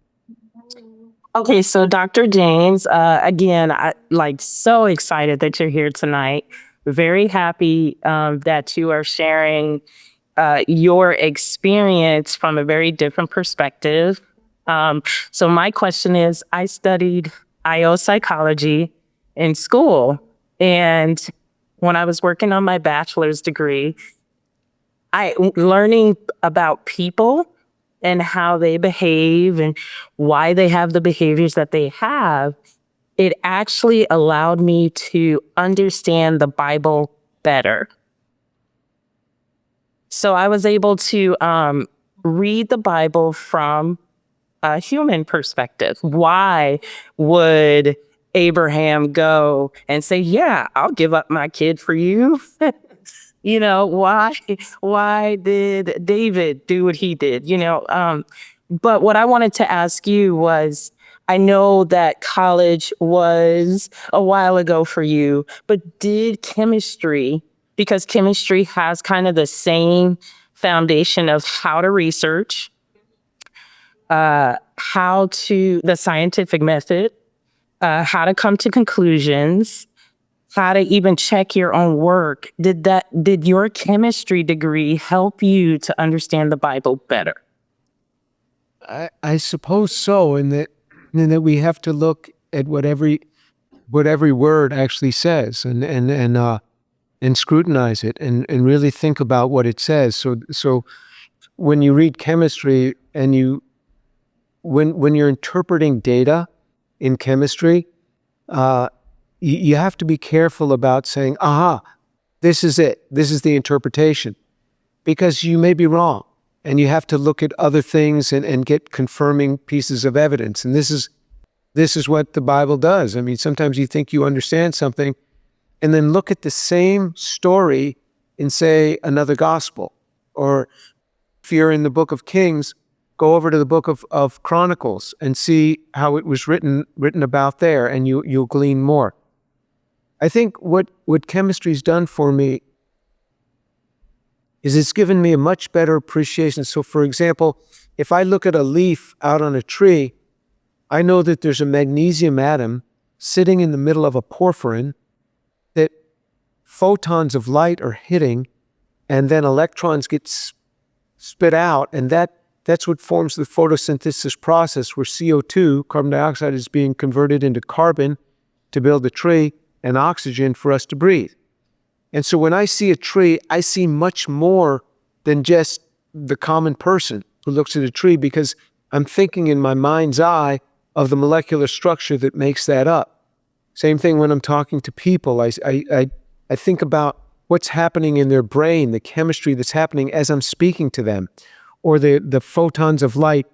Okay, so Dr. James, again, I so excited that you're here tonight. Very happy that you are sharing your experience from a very different perspective. So my question is, I studied IO psychology in school, and when I was working on my bachelor's degree, learning about people and how they behave and why they have the behaviors that they have it actually allowed me to understand the Bible better. So I was able to read the Bible from a human perspective. Why would Abraham go and say, yeah, I'll give up my kid for you? You know, why did David do what he did? But what I wanted to ask you was, I know that college was a while ago for you, but did chemistry, because chemistry has kind of the same foundation of how to research, the scientific method, how to come to conclusions, how to even check your own work. Did your chemistry degree help you to understand the Bible better? I suppose so, in that we have to look at what every word actually says, and scrutinize it, and really think about what it says. So when you read chemistry, and when you're interpreting data in chemistry, you have to be careful about saying, aha, this is it, this is the interpretation, because you may be wrong, and you have to look at other things and get confirming pieces of evidence. And this is what the Bible does. I mean, sometimes you think you understand something, and then look at the same story in, say, another gospel. Or if you're in the book of Kings, go over to the book of Chronicles and see how it was written about there, and you'll glean more. I think what chemistry's done for me is it's given me a much better appreciation. So, for example, if I look at a leaf out on a tree, I know that there's a magnesium atom sitting in the middle of a porphyrin that photons of light are hitting, and then electrons get spit out, and that's what forms the photosynthesis process, where CO2, carbon dioxide, is being converted into carbon to build a tree, and oxygen for us to breathe. And so when I see a tree, I see much more than just the common person who looks at a tree, because I'm thinking in my mind's eye of the molecular structure that makes that up. Same thing when I'm talking to people. I think about what's happening in their brain, the chemistry that's happening as I'm speaking to them, or the photons of light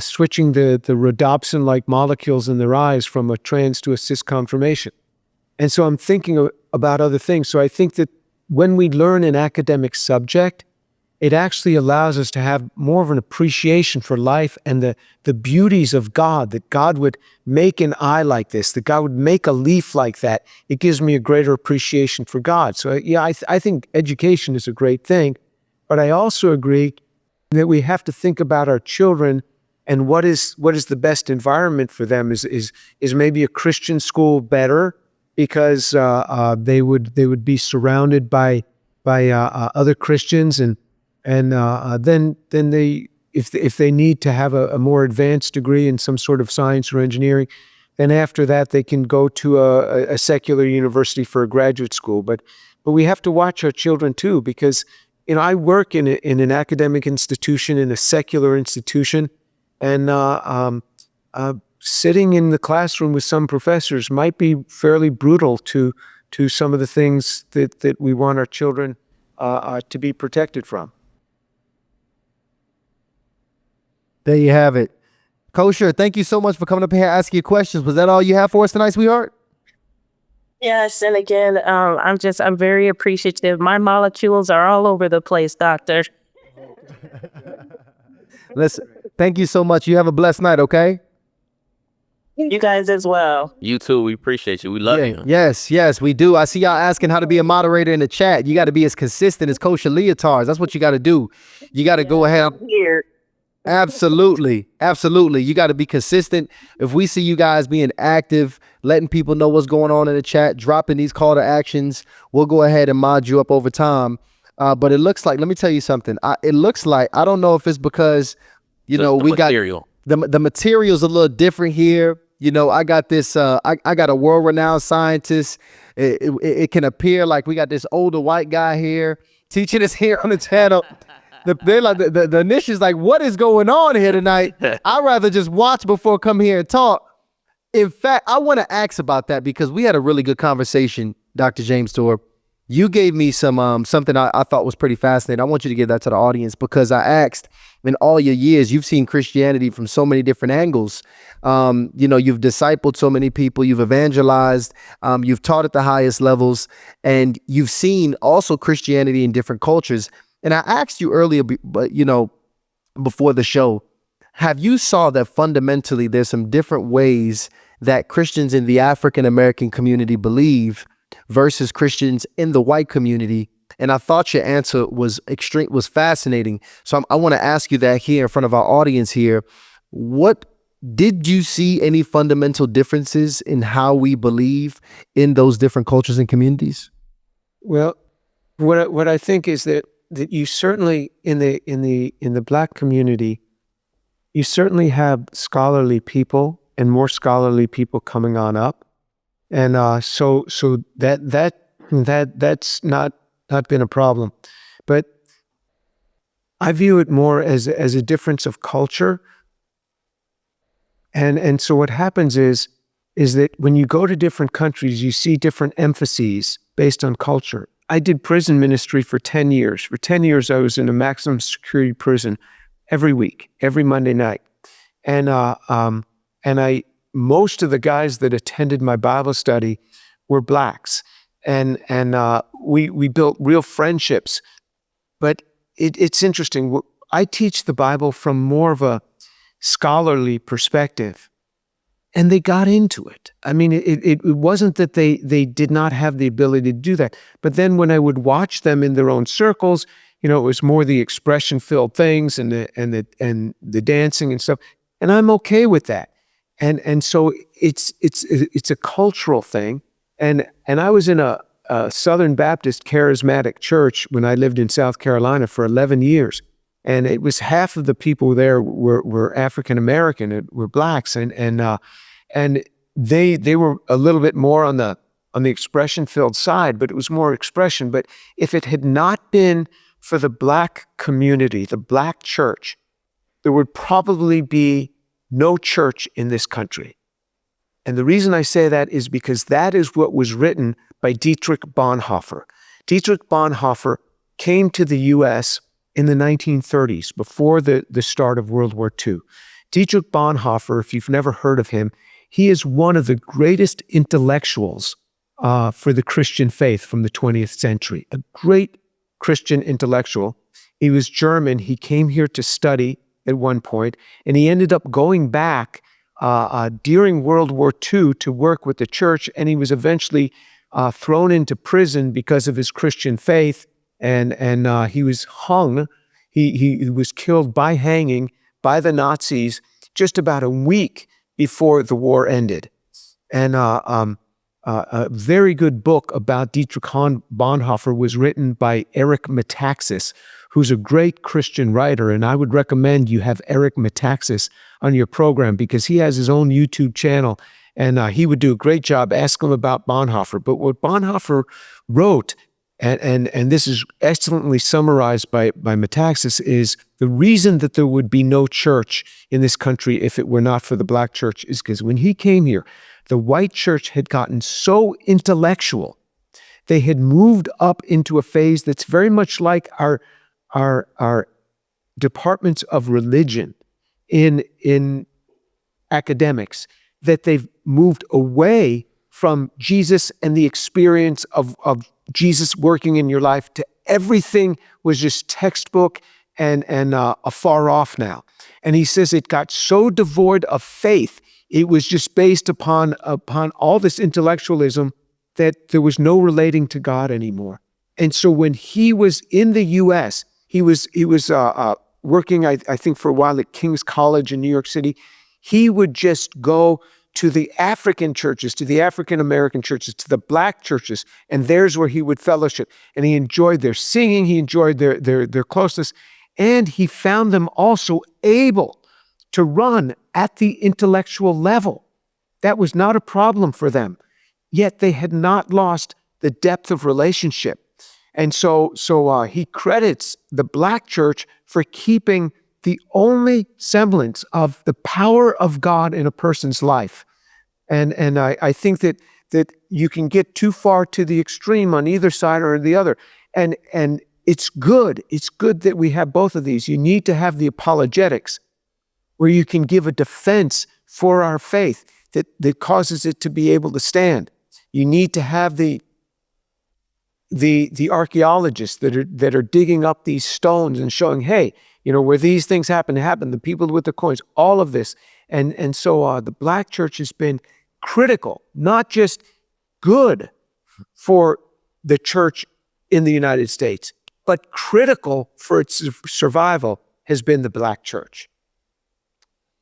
switching the rhodopsin-like molecules in their eyes from a trans to a cis conformation. And so I'm thinking about other things. So I think that when we learn an academic subject, it actually allows us to have more of an appreciation for life and the beauties of God, that God would make an eye like this, that God would make a leaf like that. It gives me a greater appreciation for God. So yeah, I think education is a great thing, but I also agree that we have to think about our children and what is the best environment for them. Is maybe a Christian school better, because they would be surrounded by other Christians, and then they, if they need to have a more advanced degree in some sort of science or engineering, then after that they can go to a secular university for a graduate school. But we have to watch our children too, because I work in an academic institution, in a secular institution, and sitting in the classroom with some professors might be fairly brutal to some of the things that we want our children to be protected from. There you have it. Kosher, thank you so much for coming up here asking your questions. Was that all you have for us tonight, sweetheart? Yes, and again, I'm very appreciative. My molecules are all over the place, doctor. Listen, thank you so much. You have a blessed night, okay? You guys as well. You too. We appreciate you. We love you. Yes, we do. I see y'all asking how to be a moderator in the chat. You got to be as consistent as Kosher Leotards. That's what you got to do. You got to go ahead. Here. Absolutely. You got to be consistent. If we see you guys being active, letting people know what's going on in the chat, dropping these call to actions, we'll go ahead and mod you up over time. But it looks like, let me tell you something. It looks like, I don't know if it's because, we material. got the material's a little different here. I got this, I got a world-renowned scientist. It can appear like we got this older white guy here teaching us here on the channel. They're like, the initials like, what is going on here tonight? I'd rather just watch before come here and talk. In fact, I want to ask about that because we had a really good conversation, Dr. James Tour. You gave me some something I thought was pretty fascinating. I want you to give that to the audience because I asked, in all your years, you've seen Christianity from so many different angles. You've discipled so many people, you've evangelized, you've taught at the highest levels, and you've seen also Christianity in different cultures. And I asked you earlier, but before the show, have you saw that fundamentally there's some different ways that Christians in the African American community believe versus Christians in the white community? And I thought your answer was fascinating. So I want to ask you that here in front of our audience here. What did you see any fundamental differences in how we believe in those different cultures and communities? Well, what I think is that you certainly in the Black community, you certainly have scholarly people and more scholarly people coming on up. And so that's not been a problem, but I view it more as a difference of culture. And so what happens is that when you go to different countries, you see different emphases based on culture. I did prison ministry for 10 years. For 10 years, I was in a maximum security prison every week, every Monday night, and most of the guys that attended my Bible study were Blacks, and we built real friendships. But it's interesting. I teach the Bible from more of a scholarly perspective, and they got into it. I mean, it wasn't that they did not have the ability to do that. But then when I would watch them in their own circles, it was more the expression-filled things and the dancing and stuff. And I'm okay with that. And so it's a cultural thing. And I was in a Southern Baptist charismatic church when I lived in South Carolina for 11 years. And it was half of the people there were African American, were Blacks, and they were a little bit more on the expression-filled side, but it was more expression. But if it had not been for the Black community, the Black church, there would probably be no church in this country. And the reason I say that is because that is what was written by Dietrich Bonhoeffer. Dietrich Bonhoeffer came to the U.S. in the 1930s, before the start of World War II. Dietrich Bonhoeffer, if you've never heard of him, he is one of the greatest intellectuals for the Christian faith from the 20th century, a great Christian intellectual. He was German. He came here to study at one point, and he ended up going back during World War II to work with the church, and he was eventually thrown into prison because of his Christian faith, and he was hung. He was killed by hanging by the Nazis just about a week before the war ended. And a very good book about Dietrich Bonhoeffer was written by Eric Metaxas, who's a great Christian writer, and I would recommend you have Eric Metaxas on your program because he has his own YouTube channel, and he would do a great job. Ask him about Bonhoeffer. But what Bonhoeffer wrote, and this is excellently summarized by Metaxas, is the reason that there would be no church in this country if it were not for the Black church is because when he came here, the white church had gotten so intellectual. They had moved up into a phase that's very much like our departments of religion in academics, that they've moved away from Jesus and the experience of Jesus working in your life to everything was just textbook and afar off now. And he says it got so devoid of faith, it was just based upon all this intellectualism that there was no relating to God anymore. And so when he was in the U.S., he was working, I think, for a while at King's College in New York City. He would just go to the African churches, to the African American churches, to the Black churches, and there's where he would fellowship. And he enjoyed their singing, he enjoyed their closeness, and he found them also able to run at the intellectual level. That was not a problem for them, yet they had not lost the depth of relationship. And so he credits the Black church for keeping the only semblance of the power of God in a person's life. And I think that you can get too far to the extreme on either side or the other. And it's good. It's good that we have both of these. You need to have the apologetics where you can give a defense for our faith that causes it to be able to stand. You need to have the archaeologists that are digging up these stones and showing, hey, where these things happen, the people with the coins, all of this. And so the Black church has been critical, not just good for the church in the United States, but critical for its survival has been the Black church.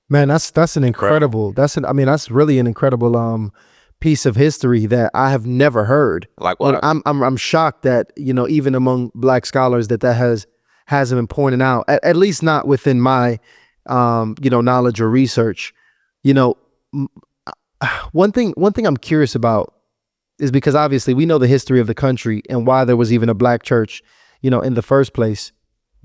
Man, that's an incredible. That's really an incredible piece of history that I have never heard. Like what? I'm shocked that even among Black scholars that hasn't been pointed out. At least not within my knowledge or research. One thing I'm curious about is because obviously we know the history of the country and why there was even a Black church, in the first place.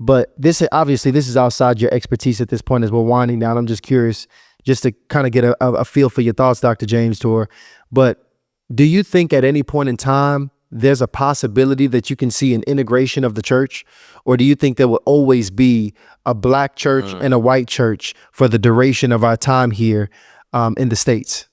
But this is outside your expertise at this point as we're winding down. I'm just curious just to kind of get a feel for your thoughts, Dr. James Tour. But do you think at any point in time there's a possibility that you can see an integration of the church? Or do you think there will always be a Black church and a white church for the duration of our time here in the States?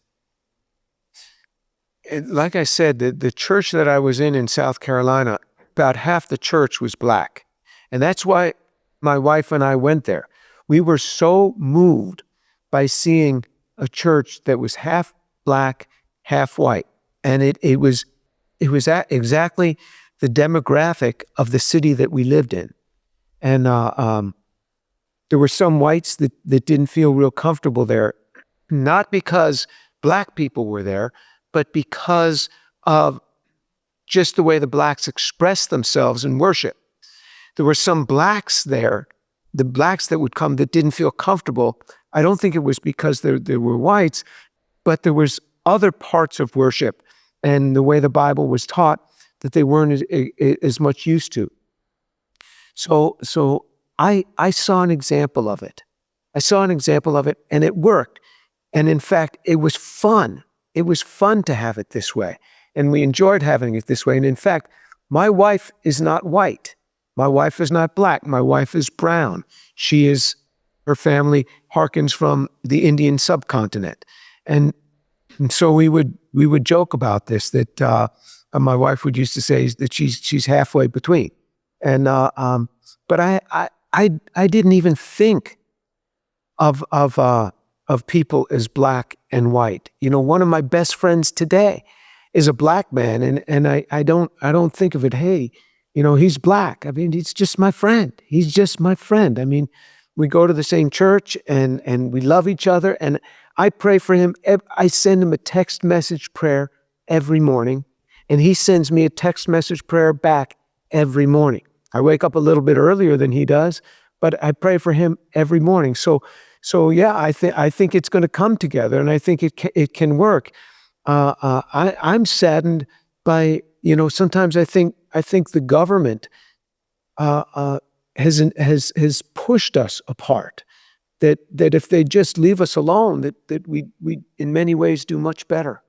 Like I said, the church that I was in South Carolina, about half the church was Black. And that's why my wife and I went there. We were so moved by seeing a church that was half Black, half white. And it was exactly the demographic of the city that we lived in. And there were some whites that didn't feel real comfortable there, not because Black people were there, but because of just the way the Blacks expressed themselves in worship. There were some Blacks there, the Blacks that would come that didn't feel comfortable. I don't think it was because there were whites, but there was other parts of worship and the way the Bible was taught that they weren't as much used to. So I saw an example of it. And it worked. And in fact, it was fun. It was fun to have it this way. And we enjoyed having it this way. And in fact, my wife is not white. My wife is not Black. My wife is brown. Her family harkens from the Indian subcontinent. And so we would joke about this, that my wife would used to say that she's halfway between. And but I didn't even think of people as Black and white. One of my best friends today is a Black man, and I don't think of it, hey, he's Black. I mean, he's just my friend. He's just my friend. I mean, we go to the same church and we love each other. And I pray for him. I send him a text message prayer every morning, and he sends me a text message prayer back every morning. I wake up a little bit earlier than he does, but I pray for him every morning. So yeah, I think it's going to come together, and I think it can work. I'm saddened by, sometimes I think the government has pushed us apart. That if they just leave us alone, that we in many ways do much better.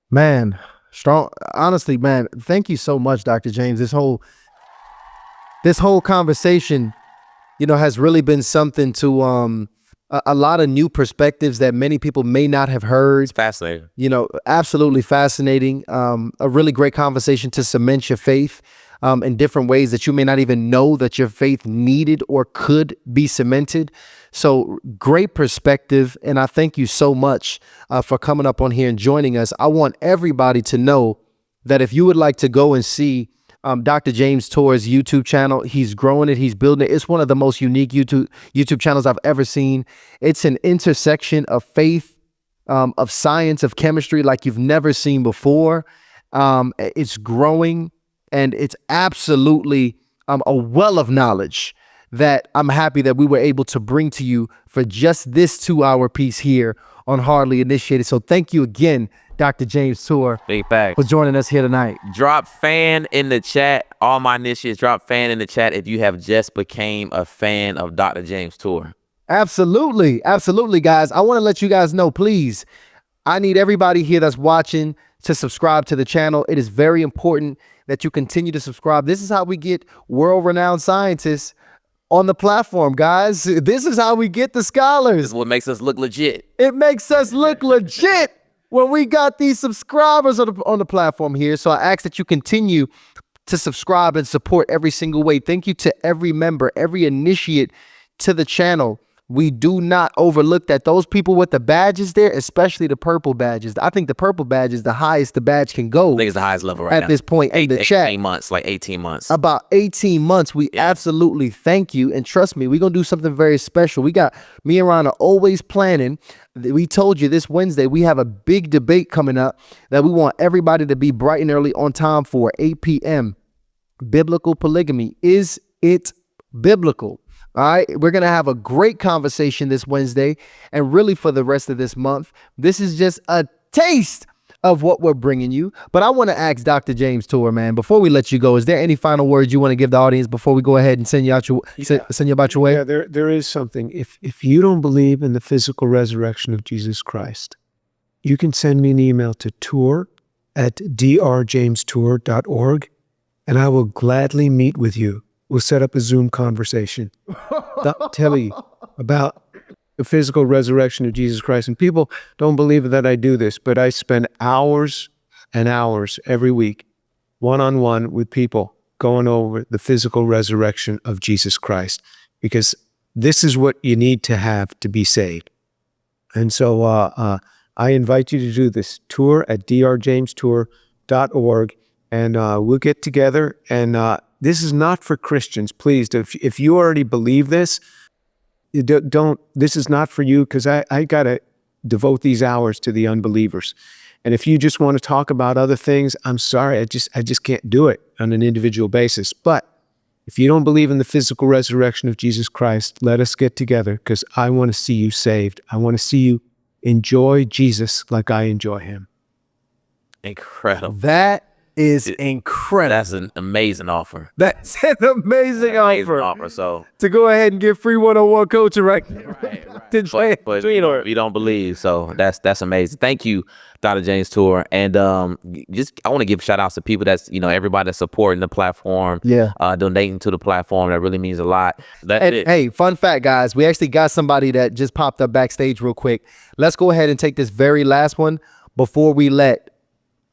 Man, strong. Honestly, man, thank you so much, Dr. James. This whole conversation, has really been something to a lot of new perspectives that many people may not have heard. It's fascinating. Absolutely fascinating. A really great conversation to cement your faith in different ways that you may not even know that your faith needed or could be cemented. So great perspective. And I thank you so much for coming up on here and joining us. I want everybody to know that if you would like to go and see Dr. James Tour's YouTube channel, he's growing it, he's building it. It's one of the most unique YouTube channels I've ever seen. It's an intersection of faith, of science, of chemistry like you've never seen before. It's growing, and it's absolutely a well of knowledge that I'm happy that we were able to bring to you for just this 2-hour piece here on Hardly Initiated. So thank you again, Dr. James Tour, Big facts, for joining us here tonight. Drop fan in the chat. All my initiates, drop fan in the chat if you have just became a fan of Dr. James Tour. Absolutely. Absolutely, guys. I want to let you guys know, please, I need everybody here that's watching to subscribe to the channel. It is very important that you continue to subscribe. This is how we get world-renowned scientists on the platform, guys. This is how we get the This scholars. is what makes us look legit. It makes us look legit when we got these subscribers on the platform here. So I ask that you continue to subscribe and support every single way. Thank you to every member, every initiate to the channel. We do not overlook that. Those people with the badges there, especially the purple badges. I think the purple badge is the highest the badge can go I think it's the highest level right at now. this point in the chat. 18 months, like 18 months. About 18 months. We absolutely thank you. And trust me, we're going to do something very special. Me and Ron are always planning. We told you this Wednesday, we have a big debate coming up that we want everybody to be bright and early on time for 8 p.m. Biblical polygamy. Is it biblical? All right, we're going to have a great conversation this Wednesday and really for the rest of this month. This is just a taste of what we're bringing you. But I want to ask Dr. James Tour, man, before we let you go, is there any final words you want to give the audience before we go ahead and send you about your way? Yeah, there is something. If you don't believe in the physical resurrection of Jesus Christ, you can send me an email to tour@drjamestour.org, and I will gladly meet with you. We'll set up a Zoom conversation. Tell you about the physical resurrection of Jesus Christ. And people don't believe that I do this, but I spend hours and hours every week, one-on-one with people, going over the physical resurrection of Jesus Christ, because this is what you need to have to be saved. And so I invite you to do this tour at drjamestour.org, and we'll get together. And this is not for Christians. Please, if you already believe this, don't. This is not for you, because I got to devote these hours to the unbelievers. And if you just want to talk about other things, I'm sorry, I just can't do it on an individual basis. But if you don't believe in the physical resurrection of Jesus Christ, let us get together, because I want to see you saved. I want to see you enjoy Jesus like I enjoy him. Incredible. That is incredible. That's an amazing offer. That's an amazing offer. So To go ahead and get free one-on-one coaching right. but you don't believe, so that's amazing. Thank you, Dr. James Tour. And I want to give shout outs to people that's everybody that's supporting the platform, donating to the platform. That really means a lot. Hey, fun fact, guys, we actually got somebody that just popped up backstage real quick. Let's go ahead and take this very last one before we let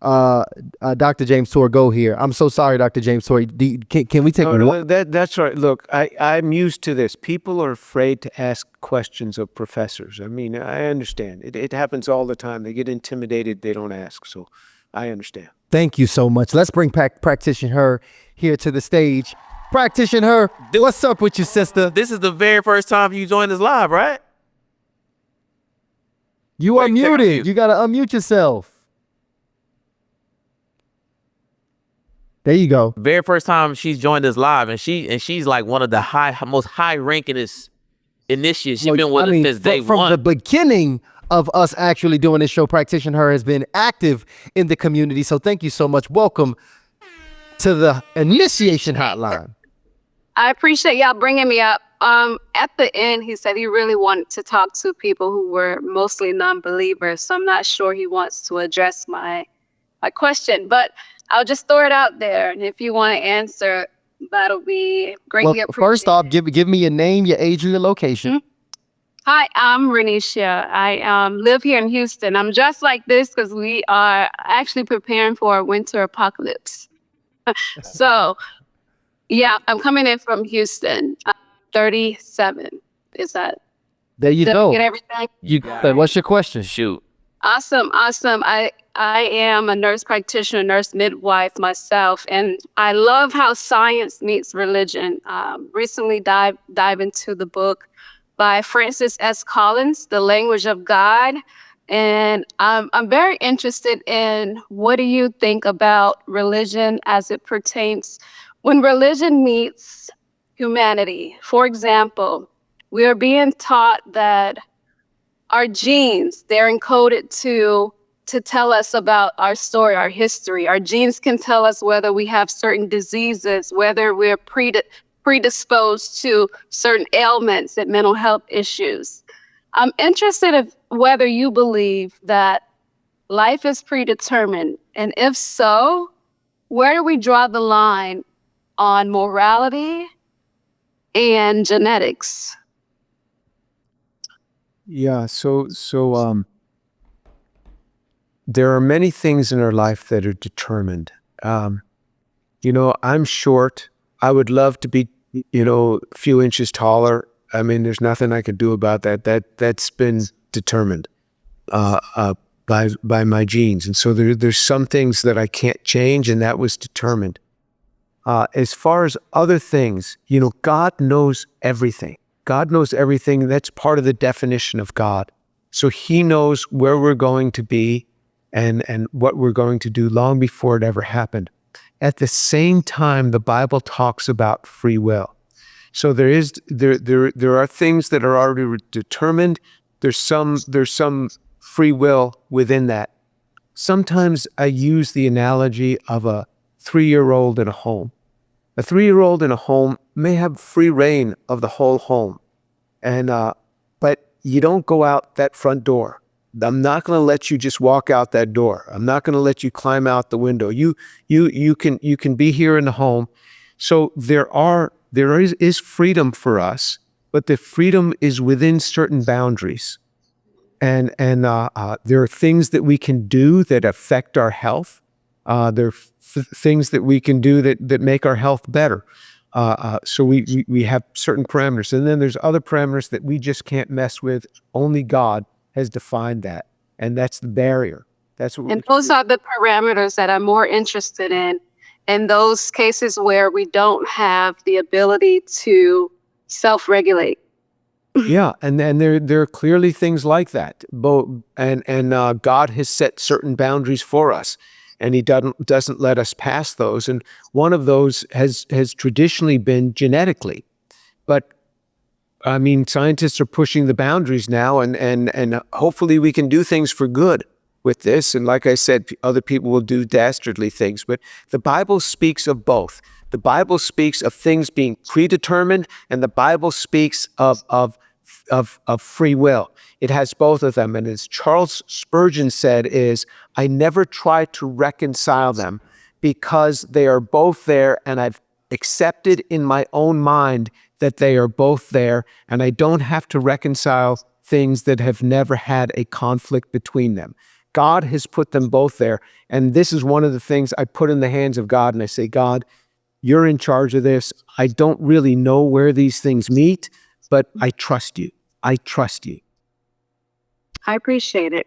Dr. James Tour go here. I'm so sorry, Dr. James Tour. Can we take one? That's right. Look, I'm used to this. People are afraid to ask questions of professors. I mean, I understand. It happens all the time. They get intimidated. They don't ask. So I understand. Thank you so much. Let's bring Practitioner Her here to the stage. Practitioner Her, what's up with you, sister? This is the very first time you joined us live, right? You are muted. You got to unmute yourself. There you go. Very first time she's joined us live, and she's like one of the most high rankingest initiates. She's been with us since day one. From the beginning of us actually doing this show, Practitioner Her has been active in the community. So thank you so much. Welcome to the initiation hotline. I appreciate y'all bringing me up. At the end, he said he really wanted to talk to people who were mostly non-believers. So I'm not sure he wants to address my question, but I'll just throw it out there. And if you want to answer, that'll be greatly appreciated. First off, give me your name, your age, and your location. Mm-hmm. Hi, I'm Renisha. I live here in Houston. I'm dressed like this because we are actually preparing for a winter apocalypse. So, yeah, I'm coming in from Houston. 37. Is that? There you go. Get everything? You got it. What's your question? Shoot. Awesome. I am a nurse practitioner, nurse midwife myself, and I love how science meets religion. Recently dive into the book by Francis S. Collins, The Language of God. And I'm very interested in, what do you think about religion as it pertains when religion meets humanity? For example, we are being taught that our genes, they're encoded to tell us about our story, our history. Our genes can tell us whether we have certain diseases, whether we're predisposed to certain ailments and mental health issues. I'm interested in whether you believe that life is predetermined, and if so, where do we draw the line on morality and genetics? Yeah, there are many things in our life that are determined. I'm short. I would love to be, a few inches taller. I mean, there's nothing I could do about that. That's been determined by my genes, and so there's some things that I can't change, and that was determined. As far as other things, God knows everything. God knows everything. That's part of the definition of God. So He knows where we're going to be and what we're going to do long before it ever happened. At the same time, the Bible talks about free will. So there are things that are already determined. There's some free will within that. Sometimes I use the analogy of a 3-year-old in a home. A 3-year-old in a home may have free reign of the whole home, but you don't go out that front door. I'm not going to let you just walk out that door. I'm not going to let you climb out the window. You can be here in the home. So there is freedom for us, but the freedom is within certain boundaries. And there are things that we can do that affect our health. There are things that we can do that make our health better. So we have certain parameters. And then there's other parameters that we just can't mess with. Only God has defined that. And that's the barrier. And those are the parameters that I'm more interested in those cases where we don't have the ability to self-regulate. Yeah, and there are clearly things like that. And God has set certain boundaries for us, and He doesn't let us pass those. And one of those has traditionally been genetically, but I mean, scientists are pushing the boundaries now, and hopefully we can do things for good with this. And like I said, other people will do dastardly things, but the Bible speaks of both. The Bible speaks of things being predetermined, and the Bible speaks of free will. It has both of them. And as Charles Spurgeon said I never try to reconcile them because they are both there, and I've accepted in my own mind that they are both there, and I don't have to reconcile things that have never had a conflict between them. God has put them both there, and this is one of the things I put in the hands of God, and I say, God, you're in charge of this. I don't really know where these things meet, but I trust you. I trust you. I appreciate it.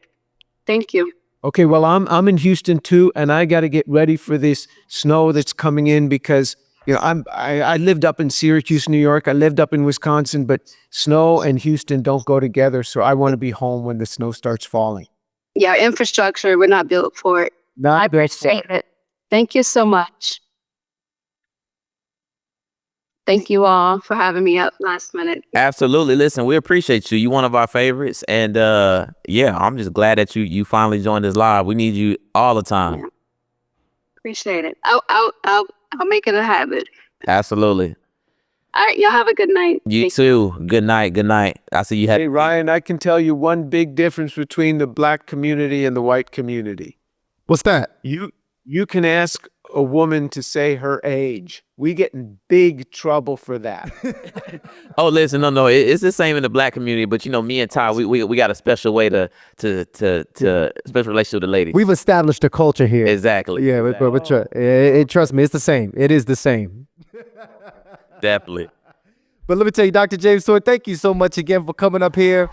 Thank you. Okay, well, I'm in Houston too, and I got to get ready for this snow that's coming in because I lived up in Syracuse, New York. I lived up in Wisconsin, but snow and Houston don't go together. So I want to be home when the snow starts falling. Yeah, infrastructure, we're not built for it. I appreciate it. Thank you so much. Thank you all for having me up last minute. Absolutely. Listen, we appreciate you. You're one of our favorites. And I'm just glad that you finally joined us live. We need you all the time. Yeah. Appreciate it. I'll make it a habit. Absolutely. All right, y'all have a good night. You too. Good night. Good night. I see you had. Hey, Ryan, I can tell you one big difference between the Black community and the white community. What's that? You can ask a woman to say her age. We get in big trouble for that. Oh, listen, no, it's the same in the Black community, but me and Ty, we got a special way to special relationship with the ladies. We've established a culture here. Exactly. Yeah, trust me, it's the same. It is the same. Definitely. But let me tell you, Dr. James Stewart, thank you so much again for coming up here.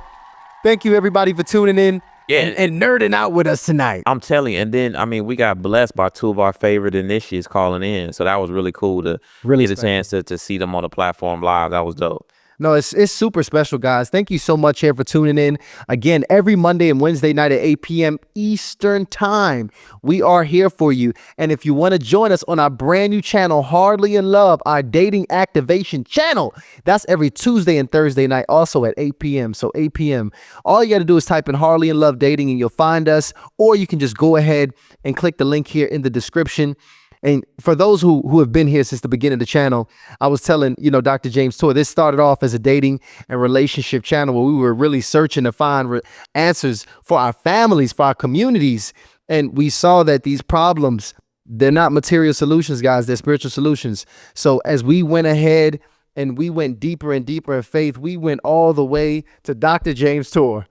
Thank you, everybody, for tuning in. Yeah. And nerding out with us tonight. I'm telling you. And then, we got blessed by two of our favorite initiates calling in. So that was really cool to get a chance to see them on the platform live. That was dope. No, it's super special, guys. Thank you so much here for tuning in. Again, every Monday and Wednesday night at 8 p.m. Eastern Time, we are here for you. And if you want to join us on our brand new channel, Hardly in Love, our dating activation channel, that's every Tuesday and Thursday night, also at 8 p.m. So 8 p.m. All you got to do is type in Hardly in Love Dating and you'll find us, or you can just go ahead and click the link here in the description. And for those who have been here since the beginning of the channel, I was telling, Dr. James Tour, this started off as a dating and relationship channel where we were really searching to find answers for our families, for our communities. And we saw that these problems, they're not material solutions, guys, they're spiritual solutions. So as we went ahead and we went deeper and deeper in faith, we went all the way to Dr. James Tour.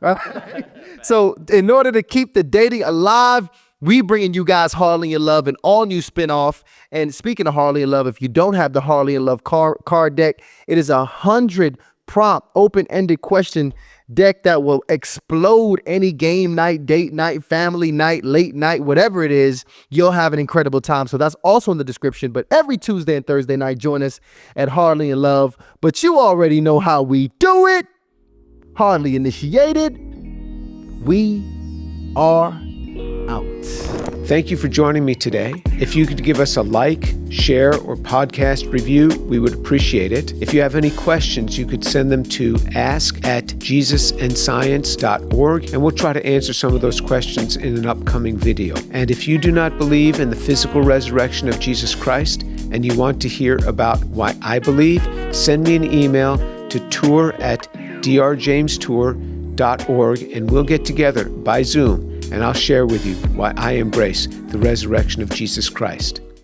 So in order to keep the dating alive, we bringing you guys Harley in Love, an all-new spinoff. And speaking of Harley in Love, if you don't have the Harley in Love card deck, it is 100 prompt, open-ended question deck that will explode any game night, date night, family night, late night, whatever it is. You'll have an incredible time. So that's also in the description. But every Tuesday and Thursday night, join us at Harley in Love. But you already know how we do it. Hardly initiated. We are out. Thank you for joining me today. If you could give us a like, share, or podcast review, we would appreciate it. If you have any questions, you could send them to ask@jesusandscience.org, and we'll try to answer some of those questions in an upcoming video. And if you do not believe in the physical resurrection of Jesus Christ, and you want to hear about why I believe, send me an email to tour@drjamestour.org, and we'll get together by Zoom, and I'll share with you why I embrace the resurrection of Jesus Christ.